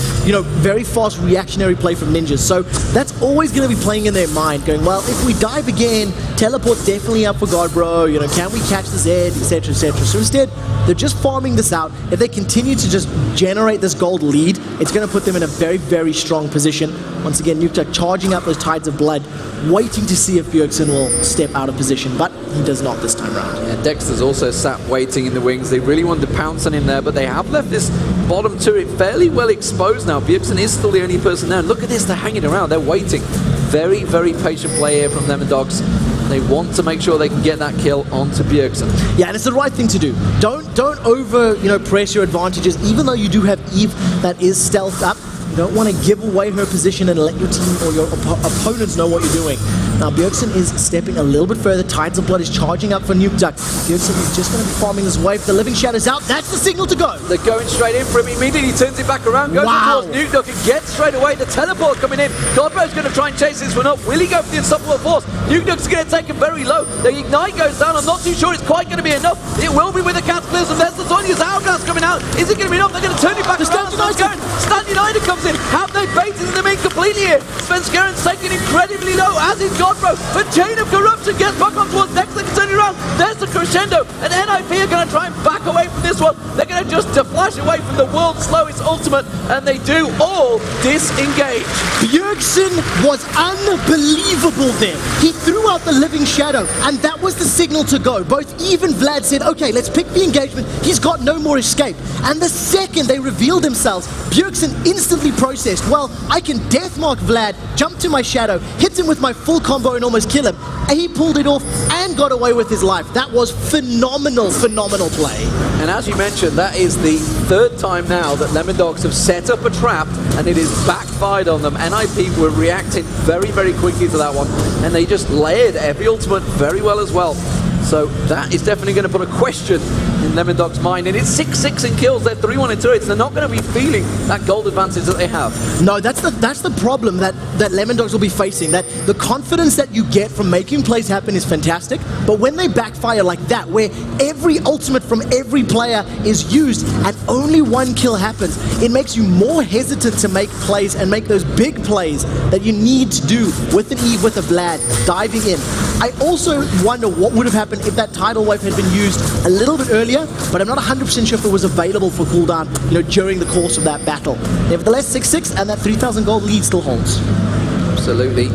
very fast reactionary play from Ninjas. So that's always going to be playing in their mind, going, well, if we dive again, teleport's definitely up for God, bro. Can we catch the Zed, etc., etc. So instead, they're just farming this out. If they continue to just generate this gold lead, it's going to put them in a very, very strong position. Once again, Nuke charging up those tides of blood, waiting to see if Bjergsen will step out of position, but he does not this time round. Yeah, Dexter's also sat waiting in the wings. They really wanted to pounce on him there, but they have left this bottom turret fairly well exposed now. Bjergsen is still the only person there. Look at this, they're hanging around, they're waiting. Very, very patient play here from Lemondogs. They want to make sure they can get that kill onto Bjergsen. Yeah, and it's the right thing to do. Don't over, press your advantages, even though you do have Eve that is stealthed up. You don't want to give away her position and let your team or your opponents know what you're doing. Now, Bjergsen is stepping a little bit further. Tides of Blood is charging up for Nuke Duck. Bjergsen is just going to be farming this wave. The Living Shadow's out. That's the signal to go. They're going straight in for him. Immediately turns it back around. Goes towards Nuke Duck and gets straight away. The teleport coming in. Godbrow's going to try and chase this one up. Will he go for the Unstoppable Force? Nuke Duck's going to take him very low. The Ignite goes down. I'm not too sure it's quite going to be enough. It will be with the Cataclysm. There's the Sonya's Hourglass coming out. Is it going to be enough? They're going to turn it back around. Stand United comes in. Have they baited them in completely here? Svenskeren taking incredibly low, as is Godbrow. But Chain of Corruption gets back on towards next. They can turn it around. There's the crescendo. And NIP are going to try and back away from this one. They're going to just flash away from the world's slowest ultimate. And they do all disengage. Bjergsen was unbelievable there. He threw out the Living Shadow, and that was the signal to go. Both Eve and Vlad said, okay, let's pick the engagement. He's got no more escape. And the second they revealed themselves, Bjergsen instantly processed, well, I can deathmark Vlad, jump to my shadow, hit him with my full combo and almost kill him. And he pulled it off and got away with his life. That was phenomenal play. And as you mentioned, that is the third time now that Lemondogs have set up a trap and it is backfired on them. NIP were reacting very, very quickly to that one, and they just layered every ultimate very well as well. So that is definitely going to put a question in Lemondogs' mind. And it's 6-6 in kills. They're 3-1 in turrets. They're not going to be feeling that gold advantage that they have. No, that's the problem that Lemondogs will be facing. That the confidence that you get from making plays happen is fantastic. But when they backfire like that, where every ultimate from every player is used and only one kill happens, it makes you more hesitant to make plays and make those big plays that you need to do with an Eve, with a Vlad, diving in. I also wonder what would have happened if that tidal wave had been used a little bit earlier, but I'm not 100% sure if it was available for cooldown, during the course of that battle. Nevertheless, 6-6, and that 3,000 gold lead still holds. Absolutely.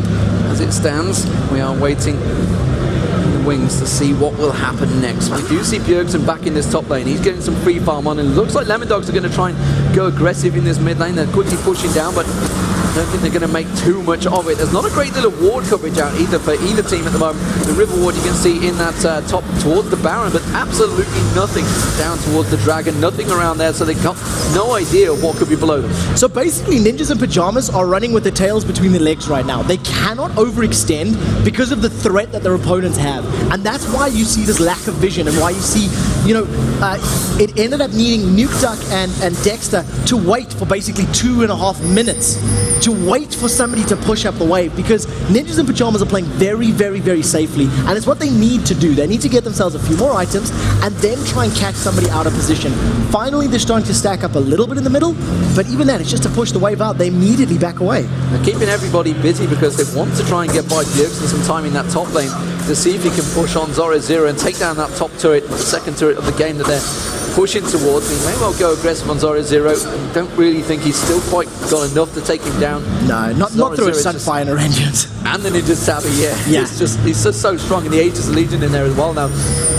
As it stands, we are waiting in the wings to see what will happen next. We do see Bjergsen back in this top lane. He's getting some free farm on, and it looks like Lemondogs are going to try and go aggressive in this mid lane. They're quickly pushing down, but I don't think they're going to make too much of it. There's not a great deal of ward coverage out either for either team at the moment. The river ward you can see in that top towards the Baron, but absolutely nothing down towards the Dragon, nothing around there, so they've got no idea what could be below them. So basically, Ninjas and Pyjamas are running with their tails between their legs right now. They cannot overextend because of the threat that their opponents have. And that's why you see this lack of vision, and why you see, it ended up needing Nuke Duck and Dexter to wait for basically 2.5 minutes to wait for somebody to push up the wave, because Ninjas and Pyjamas are playing very, very, very safely, and it's what they need to do. They need to get themselves a few more items and then try and catch somebody out of position. Finally, they're starting to stack up a little bit in the middle, but even then, it's just to push the wave out. They immediately back away. They're keeping everybody busy because they want to try and get by Bjergsen some time in that top lane to see if he can push on Zora Zero and take down that top turret, the second turret of the game that they're pushing towards. He may well go aggressive on Zora Zero. I don't really think he's still quite got enough to take him down. No, not through a Sunfire and a Rangers. And the Ninja Savvy, yeah. He's just so strong, and the Aegis Legion in there as well now.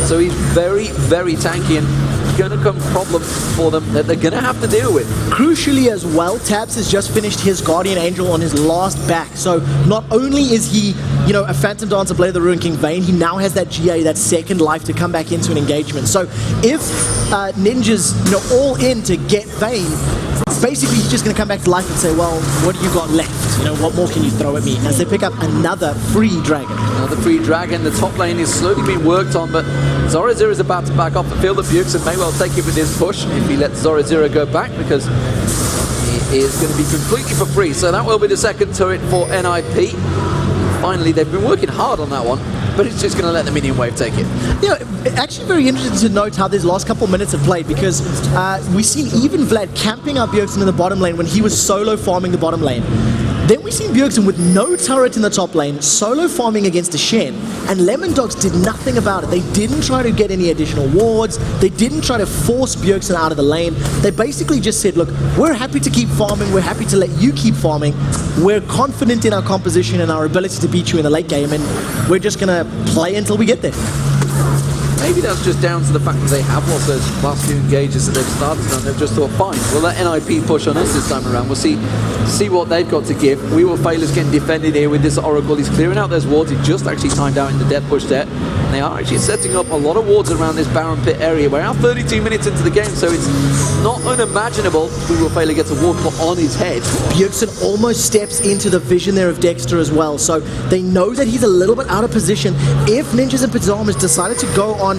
So he's very, very tanky, and going to come problem for them that they're going to have to deal with. Crucially as well, Tabs has just finished his Guardian Angel on his last back. So not only is he, a Phantom Dancer, Blade of the Ruin King Vayne, he now has that GA, that second life to come back into an engagement. So if Ninja's, all in to get Vayne, basically he's just going to come back to life and say, well, what do you got left? What more can you throw at me? As they pick up another free dragon. Another free dragon. The top lane is slowly being worked on, but Zora Zero is about to back off the field. That Bjergsen may well take it with his push if he lets Zora Zero go back, because he is going to be completely for free. So that will be the second turret for NIP. Finally, they've been working hard on that one, but it's just going to let the minion wave take it. Actually very interesting to note how these last couple minutes have played, because we've seen even Vlad camping up Bjergsen in the bottom lane when he was solo farming the bottom lane. Then we've seen Bjergsen with no turret in the top lane, solo farming against a Shen, and Lemondogs did nothing about it. They didn't try to get any additional wards, they didn't try to force Bjergsen out of the lane. They basically just said, look, we're happy to keep farming, we're happy to let you keep farming, we're confident in our composition and our ability to beat you in the late game, and we're just going to play until we get there. Maybe that's just down to the fact that they have lost those last few engages that they've started on. They've just thought, fine, we'll let NIP push on us this time around. We'll see what they've got to give. We will fail is getting defended here with this Oracle. He's clearing out those wards. He just actually timed out in the death push there. And they are actually setting up a lot of wards around this Baron Pit area. We're now 32 minutes into the game, so it's not unimaginable we will fail to get a ward put on his head. Bjergsen almost steps into the vision there of Dexter as well, so they know that he's a little bit out of position. If Ninjas and Pyjamas decided to go on,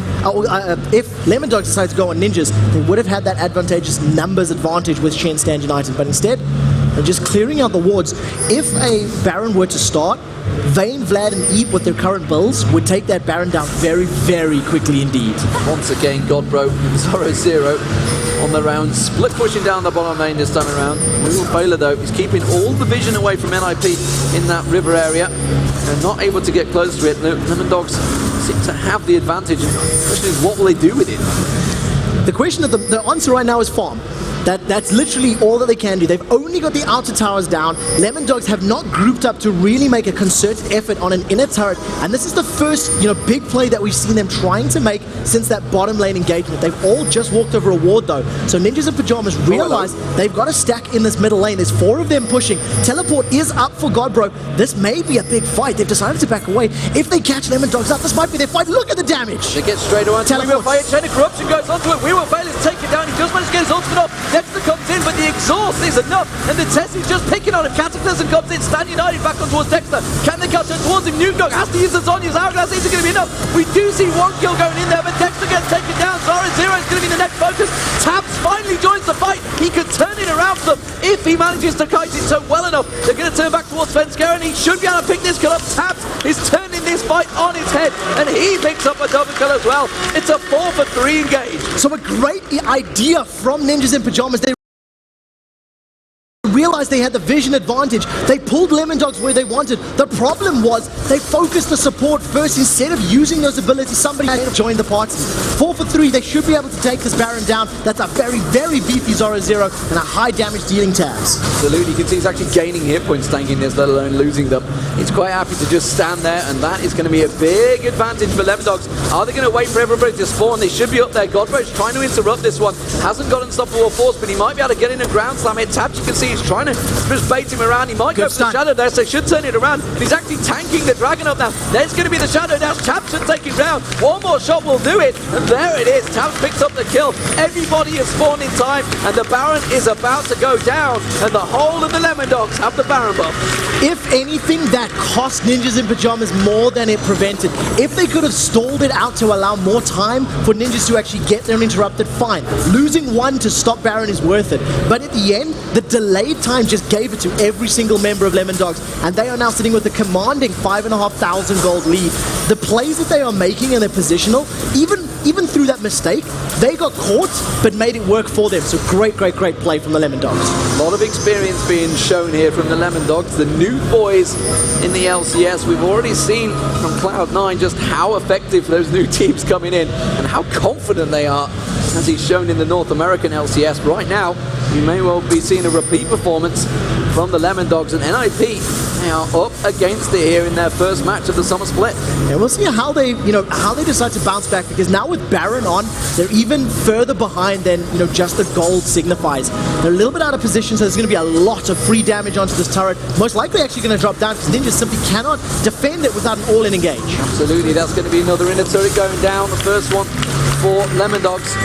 if Lemondogs decided to go on Ninjas, they would have had that advantageous numbers advantage with Shen Stand United, but instead, they're just clearing out the wards. If a Baron were to start, Vayne, Vlad, and Eve with their current builds would take that Baron down very, very quickly indeed. Once again, Godbro, 0-0 on the round, split pushing down the bottom lane this time around. We will fail it though. He's keeping all the vision away from NIP in that river area. They're not able to get close to it. The Lemondogs seem to have the advantage. The question is, what will they do with it? The question of the answer right now is farm. That's literally all that they can do. They've only got the outer towers down. Lemondogs have not grouped up to really make a concerted effort on an inner turret, and this is the first, big play that we've seen them trying to make since that bottom lane engagement. They've all just walked over a ward though, so Ninjas and Pyjamas realize they've got to stack in this middle lane. There's 4 of them pushing. Teleport is up for Godbro. This may be a big fight. They've decided to back away. If they catch Lemondogs up, this might be their fight. Look at the damage. They get straight on. We will fail. Chain of Corruption goes onto it. We will fail. Let's take it down. He just managed to get his ultimate off. Dexter comes in, but the exhaust is enough, and the test is just picking on him. Cataclysm comes in, Stand United back on towards Dexter. Can they catch him towards him? Newdog has to use the Zonya's Hourglass. Is it going to be enough? We do see one kill going in there, but Dexter gets taken down. Zara Zero is going to be the next focus. Tabs finally joins the fight. He can turn it around for them if he manages to kite it so well enough. They're going to turn back towards Svenskar, and he should be able to pick this kill up. Tabs is turning this fight on his head, and he picks up a double kill as well. It's a 4 for 3 engage. So a great idea from Ninjas and Pyjamas. They realized they had the vision advantage. They pulled Lemondogs where they wanted. The problem was they focused the support first instead of using those abilities. Somebody had to join the party. 4 for 3. They should be able to take this Baron down. That's a very, very beefy 0-0 and a high damage dealing Tabs. Absolutely. You can see he's actually gaining hit points tanking this, let alone losing them. He's quite happy to just stand there, and that is going to be a big advantage for Lemondogs. Are they going to wait for everybody to spawn? They should be up there. Godbro's trying to interrupt this one. Hasn't got unstoppable force, but he might be able to get in a ground slam here. Tabs, you can see he's trying to just bait him around. He might go for the Shadow Dash. They should turn it around. And he's actually tanking the Dragon up now. There's going to be the Shadow Dash. Tabs should take it round. One more shot will do it. And there it is. Tabs picks up the kill. Everybody is spawned in time. And the Baron is about to go down. And the whole of the Lemondogs have the Baron buff. If anything, that cost Ninjas in Pyjamas more than it prevented. If they could have stalled it out to allow more time for Ninjas to actually get there uninterrupted, fine. Losing 1 to stop Baron is worth it. But at the end, the delayed time just gave it to every single member of Lemondogs, and they are now sitting with a commanding 5,500 gold lead. The plays that they are making and their positional, even through that mistake, they got caught, but made it work for them. So great, great, great play from the Lemondogs. A lot of experience being shown here from the Lemondogs, the new boys in the LCS. We've already seen from Cloud9 just how effective those new teams coming in and how confident they are, as he's shown in the North American LCS. Right now, we may well be seeing a repeat performance from the Lemondogs, and NIP, they are up against it here in their first match of the summer split. And we'll see how they decide to bounce back, because now with Baron on, they're even further behind than just the gold signifies. They're a little bit out of position, so there's going to be a lot of free damage onto this turret. Most likely actually going to drop down, because Ninjas simply cannot defend it without an all-in engage. Absolutely, that's going to be another inner turret going down. The first one for Lemondogs.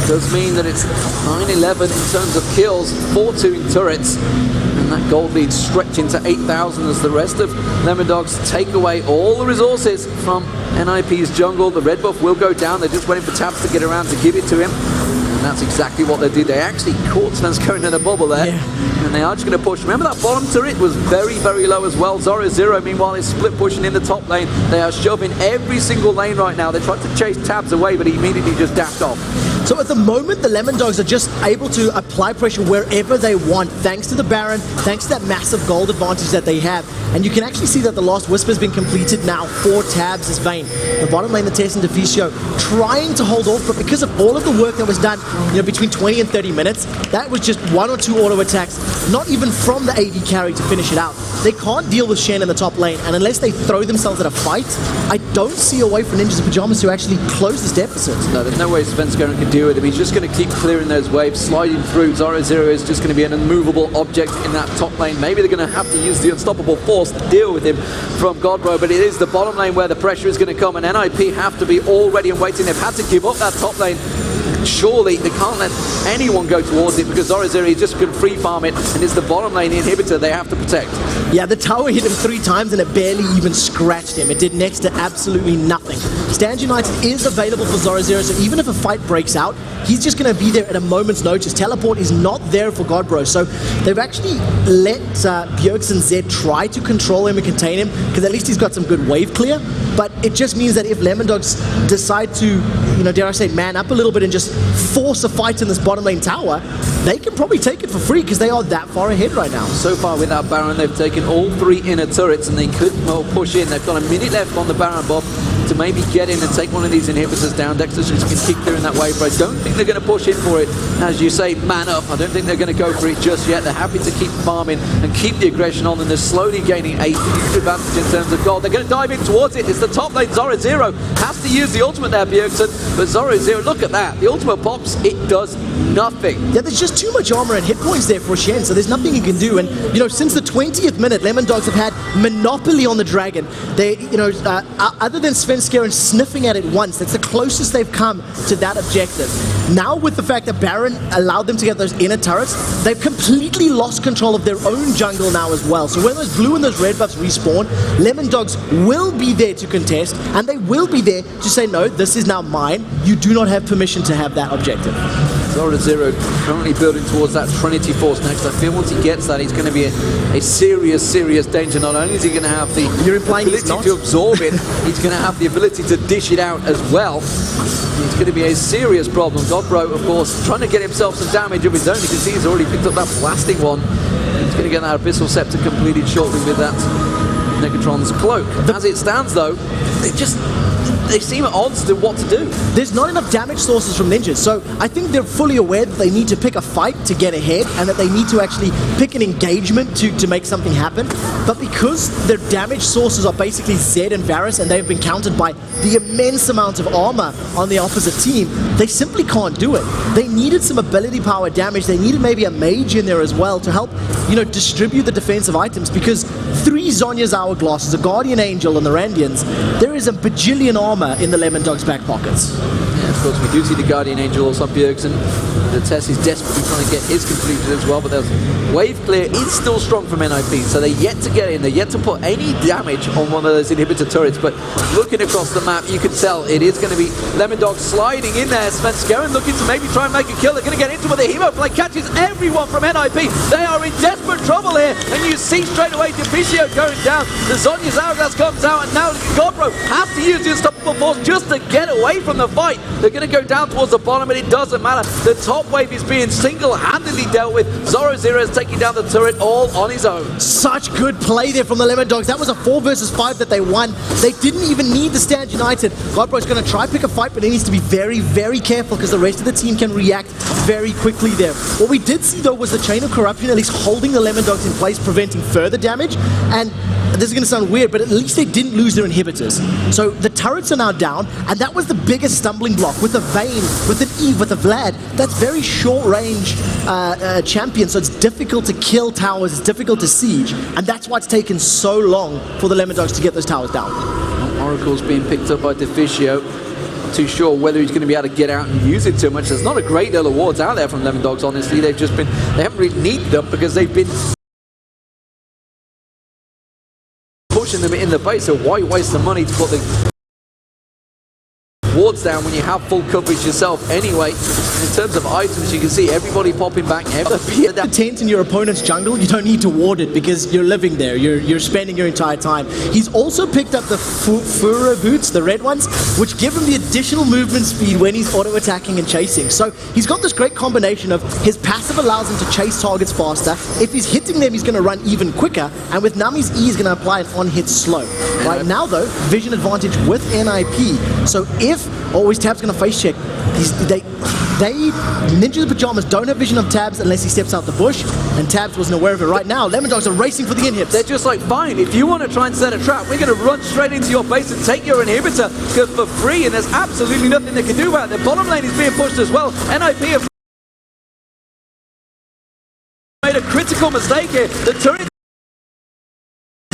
Does mean that it's 9-11 in terms of kills, 4-2 in turrets, and that gold lead stretching to 8,000 as the rest of Lemondogs take away all the resources from NIP's jungle. The red buff will go down. They're just waiting for Tabs to get around to give it to him. And that's exactly what they did. They actually caught Svenskar in a bubble there. Yeah. And they are just going to push. Remember that bottom turret was very, very low as well. Zoro meanwhile is split pushing in the top lane. They are shoving every single lane right now. They tried to chase Tabs away, but he immediately just dashed off. So at the moment, the Lemondogs are just able to apply pressure wherever they want, thanks to the Baron, thanks to that massive gold advantage that they have. And you can actually see that the last Whisper has been completed now for Tabs' as Vayne. The bottom lane, the Tess and Deficio trying to hold off, but because of all of the work that was done, between 20 and 30 minutes, that was just 1 or 2 auto attacks, not even from the AD carry to finish it out. They can't deal with Shen in the top lane, and unless they throw themselves at a fight, I don't see a way for Ninjas and Pyjamas to actually close this deficit. No, there's no way Svenskeren can deal with him. He's just going to keep clearing those waves, sliding through. Zoro0 is just going to be an immovable object in that top lane. Maybe they're going to have to use the unstoppable force to deal with him from Godbro, but it is the bottom lane where the pressure is going to come, and NIP have to be all ready and waiting. They've had to give up that top lane. Surely they can't let anyone go towards it because Zoro0 just can free farm it, and it's the bottom lane inhibitor they have to protect. Yeah, the tower hit him 3 times and it barely even scratched him. It did next to absolutely nothing. Stand United is available for Zoro0, so even if a fight breaks out, he's just going to be there at a moment's notice. Teleport is not there for Godbro, so they've actually let Bjergsen and Zed try to control him and contain him, because at least he's got some good wave clear, but it just means that if Lemondogs decide to, dare I say, man up a little bit and just force a fight in this bottom lane tower, they can probably take it for free because they are that far ahead right now. So far without Baron, they've taken all 3 inner turrets and they could push in. They've got a minute left on the Baron buff to maybe get in and take one of these inhibitors down. Dexter just can keep clearing that wave, but I don't think they're going to push in for it. As you say, man up. I don't think they're going to go for it just yet. They're happy to keep farming and keep the aggression on, and they're slowly gaining a huge advantage in terms of gold. They're going to dive in towards it. It's the top lane. Zoro0 has to use the ultimate there, Bjergsen, but Zoro0, look at that. The ultimate pops, it does nothing. Yeah, there's just too much armor and hit points there for Shen, so there's nothing he can do. And, since the 20th minute, Lemondogs have had monopoly on the dragon. They, other than Svenskeren sniffing at it once, that's the closest they've come to that objective. Now, with the fact that Baron allowed them to get those inner turrets, they've completely lost control of their own jungle now as well. So when those blue and those red buffs respawn, Lemondogs will be there to contest, and they will be there to say, no, this is now mine. You do not have permission to have that objective. Zoro0 currently building towards that Trinity Force next. I feel once he gets that, he's going to be a serious, serious danger. Not only is he going to have the ability to absorb it, he's going to have the ability to dish it out as well. It's going to be a serious problem. Godbro, of course, trying to get himself some damage of his own. You can see he's already picked up that blasting one. He's going to get that Abyssal Scepter completed shortly with that Negatron's cloak. As it stands, though, they seem at odds to what to do. There's not enough damage sources from Ninjas, so I think they're fully aware that they need to pick a fight to get ahead, and that they need to actually pick an engagement to make something happen. But because their damage sources are basically Zed and Varus, and they've been countered by the immense amount of armor on the opposite team, they simply can't do it. They needed some ability power damage. They needed maybe a mage in there as well to help, distribute the defensive items, because 3 Zhonya's Hourglasses, a Guardian Angel, and the Randians, there is a bajillion armor in the Lemondogs' back pockets. Yeah, of course, we do see the Guardian Angel also on Bjergsen. The Tess is desperately trying to get his completed as well, but there's wave clear is still strong from NIP, so they're yet to get in. They're yet to put any damage on one of those inhibitor turrets, but looking across the map, you can tell it is going to be Lemondogs sliding in there. Svenskeren looking to maybe try and make a kill. They're going to get into it. The Hemoflame catches everyone from NIP. They are in desperate trouble here, and you see straight away Deficio going down. The Zhonya's Hourglass comes out, and now Godbro have to use the unstoppable force just to get away from the fight. They're going to go down towards the bottom, but it doesn't matter. The top wave is being single-handedly dealt with. Zoro0 is taking down the turret all on his own. Such good play there from the Lemondogs. That was a 4 versus 5 that they won. They didn't even need to stand united. Godbro's going to try pick a fight, but he needs to be very, very careful because the rest of the team can react very quickly there. What we did see, though, was the Chain of Corruption at least holding the Lemondogs in place, preventing further damage. And this is going to sound weird, but at least they didn't lose their inhibitors. So the turrets are now down, and that was the biggest stumbling block. With a Vayne, with an Eve, with a Vlad, that's very short-range champion, so it's difficult to kill towers, it's difficult to siege, and that's why it's taken so long for the Lemondogs to get those towers down. Oracle's being picked up by Deficio. Not too sure whether he's going to be able to get out and use it too much. There's not a great deal of wards out there from Lemondogs, honestly. They haven't really needed them because they've been pushing them in the base, so why waste the money to put the wards down when you have full coverage yourself anyway. In terms of items, you can see everybody popping back. The tent in your opponent's jungle, you don't need to ward it because you're living there. You're spending your entire time. He's also picked up the Furo boots, the red ones, which give him the additional movement speed when he's auto-attacking and chasing. So he's got this great combination of his passive allows him to chase targets faster. If he's hitting them, he's going to run even quicker. And with Nami's E, he's going to apply an on-hit slow. Right now, though, vision advantage with NIP. So if always Tab's going to face check, Ninjas in Pyjamas don't have vision of Tabs unless he steps out the bush, and Tabs wasn't aware of it. Right now, Lemondogs are racing for the inhibs. They're just like, fine, if you want to try and set a trap, we're going to run straight into your base and take your inhibitor for free, and there's absolutely nothing they can do about it. The bottom lane is being pushed as well. NIP have made a critical mistake here. The turret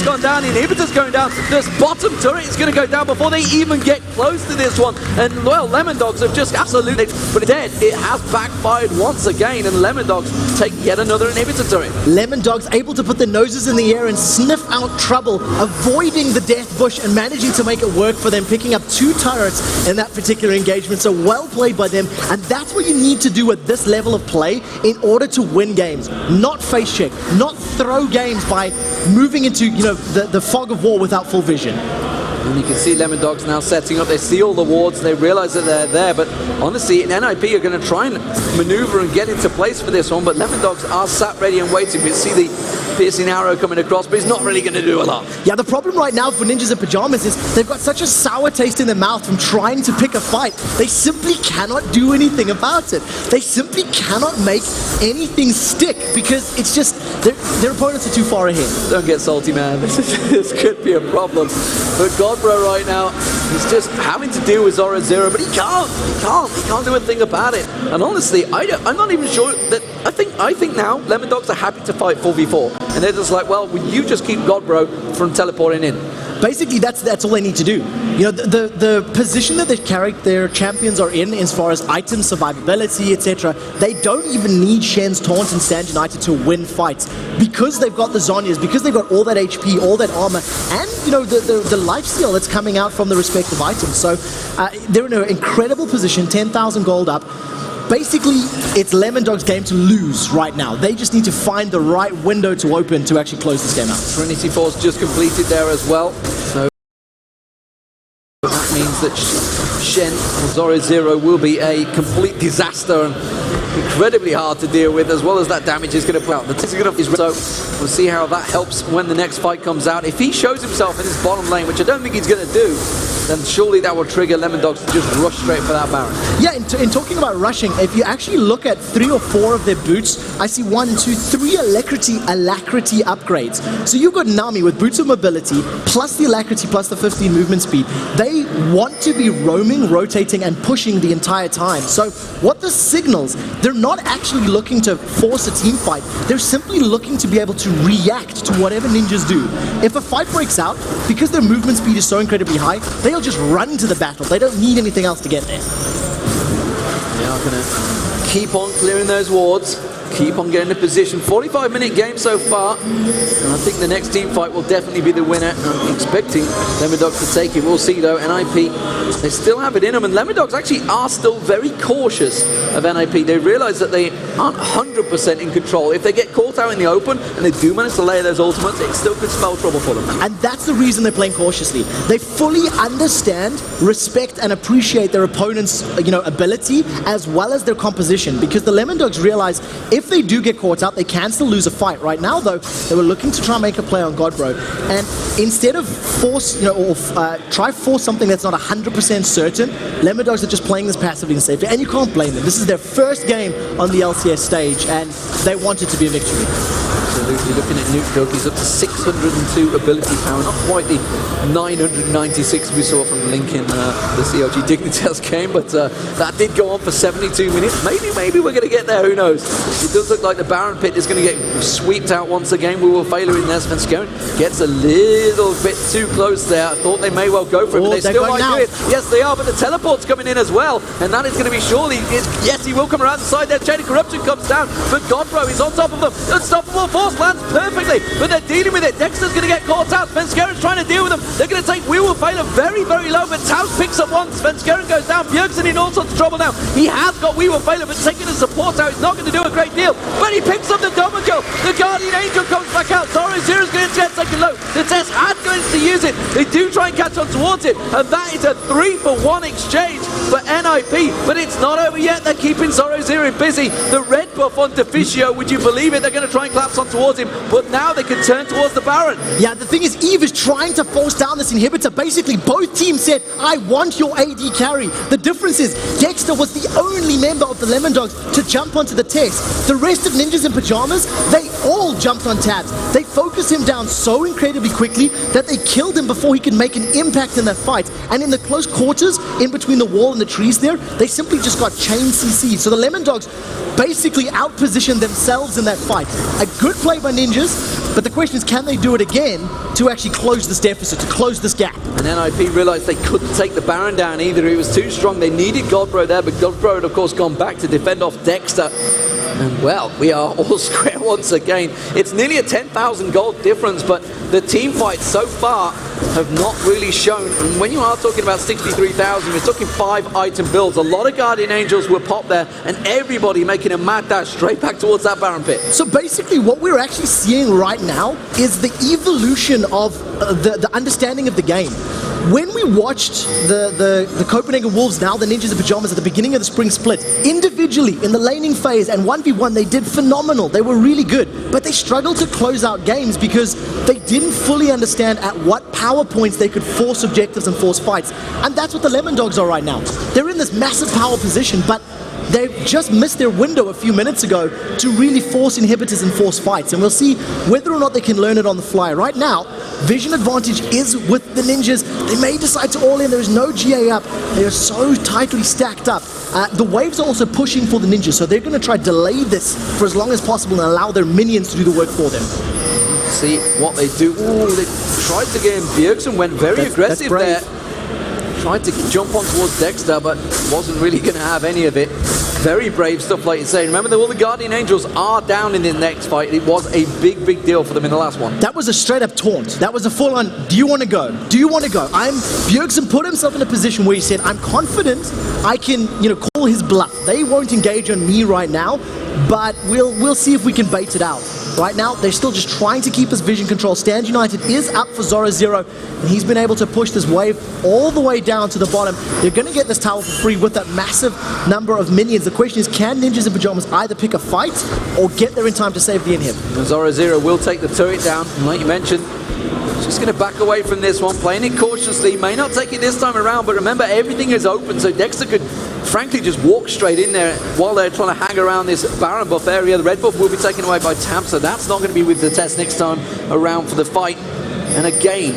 gone down, the inhibitor's going down, this bottom turret is going to go down before they even get close to this one, and well, Lemondogs have just absolutely, but instead it has backfired once again, and Lemondogs take yet another inhibitor turret. Lemondogs able to put their noses in the air and sniff out trouble, avoiding the death bush and managing to make it work for them, picking up 2 turrets in that particular engagement, so well played by them, and that's what you need to do at this level of play in order to win games. Not face check, not throw games by moving into, you know, the fog of war without full vision. And you can see Lemondogs now setting up. They see all the wards, they realize that they're there, but honestly, NIP are going to try and maneuver and get into place for this one, but Lemondogs are sat ready and waiting. We see the piercing arrow coming across, but he's not really going to do a lot. Yeah, the problem right now for Ninjas in Pyjamas is they've got such a sour taste in their mouth from trying to pick a fight. They simply cannot do anything about it. They simply cannot make anything stick because it's just, their opponents are too far ahead. Don't get salty, man. This could be a problem. But Godbro right now, he's just having to deal with Zora Zero, but he can't do a thing about it. And honestly, I'm not even sure that, I think now Lemondogs are happy to fight 4v4. And they're just like, well, will you just keep Godbro from teleporting in? Basically, that's all they need to do. You know, the position that their champions are in as far as item survivability, etc., they don't even need Shen's Taunt and Stand United to win fights because they've got the Zhonyas, because they've got all that HP, all that armor, and you know the lifesteal that's coming out from the respective items. So they're in an incredible position, 10,000 gold up. Basically, it's Lemondogs' game to lose right now. They just need to find the right window to open to actually close this game out. Trinity Force just completed there as well. So that means that Shen or Zora Zero will be a complete disaster and incredibly hard to deal with, as well as that damage is going to put out. So we'll see how that helps when the next fight comes out. If he shows himself in his bottom lane, which I don't think he's going to do, then surely that will trigger Lemondogs to just rush straight for that Baron. Yeah, in talking about rushing, if you actually look at 3 or 4 of their boots, I see 1, 2, 3 alacrity upgrades. So you've got Nami with boots of mobility, plus the alacrity, plus the 15 movement speed. They want to be roaming, rotating, and pushing the entire time. So what this signals, they're not actually looking to force a team fight. They're simply looking to be able to react to whatever ninjas do. If a fight breaks out, because their movement speed is so incredibly high, they'll just run into the battle. They don't need anything else to get there. They are going to keep on clearing those wards, keep on getting the position. 45-minute game so far, and I think the next team fight will definitely be the winner. I'm expecting Lemondogs to take it. We'll see though. NIP, they still have it in them, and Lemondogs actually are still very cautious of NIP. They realize that they aren't 100% in control. If they get caught out in the open and they do manage to layer those ultimates, it still could spell trouble for them. And that's the reason they're playing cautiously. They fully understand, respect, and appreciate their opponent's ability as well as their composition, because the Lemondogs realize if they do get caught out, they can still lose a fight. Right now, though, they were looking to try and make a play on Godbro, and instead of force, try force something that's not 100% certain, Lemondogs are just playing this passively and safely, and you can't blame them. This is their first game on the LCS stage, and they want it to be a victory. Absolutely. Looking at Nuke Dog, he's up to 602 ability power, not quite the 996 we saw from Link in the CLG Dignitas game, but that did go on for 72 minutes. Maybe we're going to get there, who knows? It does look like the Baron Pit is going to get sweeped out once again. We will fail in there. Svenskone gets a little bit too close there. I thought they may well go for it, but they still might do it. Yes, they are, but the teleport's coming in as well, and that is going to be surely, yes, he will come around the side there. Chain of Corruption comes down, but Godbro is on top of them. Unstoppable force Force lands perfectly, but they're dealing with it. Dexter's going to get caught out. Svenskeren trying to deal with them. They're going to take We Will Fail very, very low, but Taos picks up one. Svenskeren goes down. Bjergsen in all sorts of trouble now. He has got We Will Fail, but taking the support out is not going to do a great deal. But he picks up the double kill. The Guardian Angel comes back out. Zoro0's going to get taken low. The Test had going to use it. They do try and catch on towards it, and that is a 3-for-1 exchange for NIP, but it's not over yet. They're keeping Zoro0 busy. The red buff on Deficio, would you believe it? They're going to try and collapse on towards him, but now they can turn towards the Baron. Yeah, the thing is, Eve is trying to force down this inhibitor. Basically, both teams said, I want your AD carry. The difference is, Dexter was the only member of the Lemondogs to jump onto the Test. The rest of Ninjas in Pyjamas, they all jumped on tabs. They focused him down so incredibly quickly that they killed him before he could make an impact in that fight. And in the close quarters, in between the wall and the trees there, they simply just got chain CC'd. So the Lemondogs basically outpositioned themselves in that fight. A good play by Ninjas, but the question is, can they do it again to actually close this deficit, to close this gap? And NIP realized they couldn't take the Baron down either. He was too strong. They needed Godbro there, but Godbro had, of course, gone back to defend off Dexter. And, well, we are all square once again. It's nearly a 10,000 gold difference, but the team fights so far have not really shown. And when you are talking about 63,000, we're talking 5-item builds. A lot of Guardian Angels were popped there, and everybody making a mad dash straight back towards that Baron pit. So basically what we're actually seeing right now is the evolution of the understanding of the game. When we watched the Copenhagen Wolves, now the Ninjas in Pyjamas, at the beginning of the spring split, individually in the laning phase and 1v1, they did phenomenal. They were really good, but they struggled to close out games because they didn't fully understand at what power points they could force objectives and force fights. And that's what the Lemondogs are right now. They're in this massive power position, but they just missed their window a few minutes ago to really force inhibitors and force fights, and we'll see whether or not they can learn it on the fly. Right now, vision advantage is with the Ninjas. They may decide to all in. There's no GA up. They are so tightly stacked up. The waves are also pushing for the Ninjas, so they're going to try to delay this for as long as possible and allow their minions to do the work for them. See what they do. Ooh, they tried to get him. Bjergsen went very aggressive there. Tried to jump on towards Dexter, but wasn't really going to have any of it. Very brave stuff, like you say. Remember that all the Guardian Angels are down in the next fight. It was a big, big deal for them in the last one. That was a straight-up taunt. That was a full-on, do you want to go? Do you want to go? Bjergsen put himself in a position where he said, I'm confident I can, call his bluff. They won't engage on me right now, but we'll see if we can bait it out. Right now, they're still just trying to keep his vision control. Stand United is up for Zoro0, and he's been able to push this wave all the way down to the bottom. They're going to get this tower for free with that massive number of minions. The question is, can Ninjas in Pyjamas either pick a fight or get there in time to save the inhib? Zoro0 will take the turret down, and like you mentioned, just going to back away from this one, playing it cautiously. May not take it this time around, but remember, everything is open, so Dexter could frankly just walk straight in there while they're trying to hang around this Baron buff area. The red buff will be taken away by Tab, so that's not going to be with the Test next time around for the fight. And again,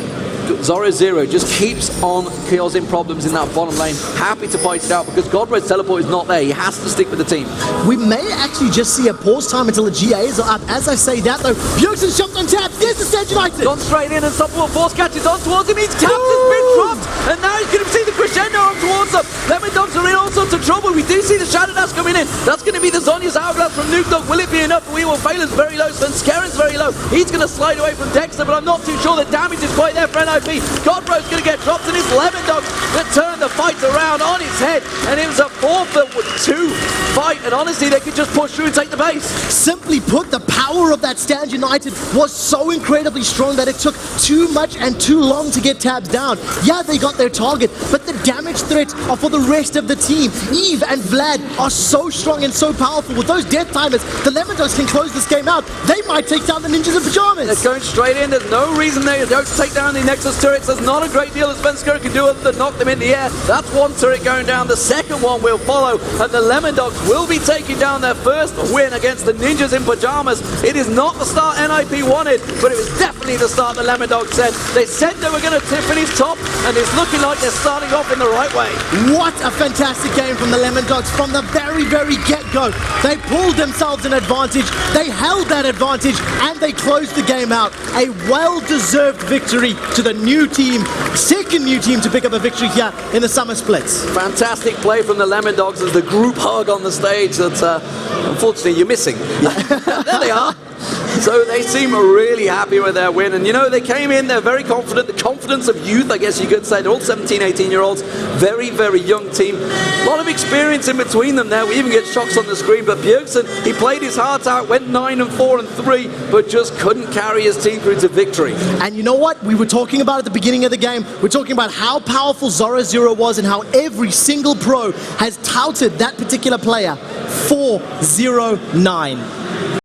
Zoro0 just keeps on causing problems in that bottom lane. Happy to fight it out because Godbro's teleport is not there. He has to stick with the team. We may actually just see a pause time until the GAs are up. As I say that though, Bjergsen jumped on Tab. There's the Stand United. Gone straight in, and Unstoppable Force catches on towards him. His cap has been dropped, and now he's going to see the crescendo on towards them. Lemondogs are in all sorts of trouble. We do see the Shadow Dash coming in. That's going to be the Zhonya's Hourglass from Nuke Dog. Will it be enough? We will fail. Is very low. Svenskeren's very low. He's going to slide away from Dexter, but I'm not too sure the damage is quite there for NIP. Godbro's going to get dropped, and it's Lemondogs that turn the fight around on its head, and it was a 4-for-2 fight, and honestly, they could just push through and take the base. Simply put, the power of that Stand United was so incredibly strong that it took too much and too long to get Tabs down. Yeah, they got their target, but the damage threat are for the rest of the team. Eve and Vlad are so strong and so powerful. With those death timers, the Lemondogs can close this game out. They might take down the Ninjas in Pyjamas. They're going straight in. There's no reason they don't take down the Nexus turrets. There's not a great deal that Svenskeren can do other than knock them in the air. That's one turret going down. The second one will follow, and the Lemondogs will be taking down their first win against the Ninjas in Pyjamas. It is not the start NIP wanted, but it was definitely the start the Lemondogs said. They said they were going to finish top, and it's looking like they're starting off in the right way. What a fantastic game from the Lemondogs from the very, very get-go. They pulled themselves an advantage, they held that advantage, and they closed the game out. A well-deserved victory to the new team, second new team to pick up a victory here in the summer splits. Fantastic play from the Lemondogs as the group hug on the stage that unfortunately you're missing. Yeah. There they are. So they seem really happy with their win. And, you know, they came in, they're very confident. The confidence of youth, I guess you could say. They're all 17, 18-year-olds. Very, very young team. A lot of experience in between them there. We even get shocks on the screen. But Bjergsen, he played his heart out, went 9-4-3, but just couldn't carry his team through to victory. And you know what? We were talking about at the beginning of the game. We're talking about how powerful Zora Zero was and how every single pro has touted that particular player. 4-0-9.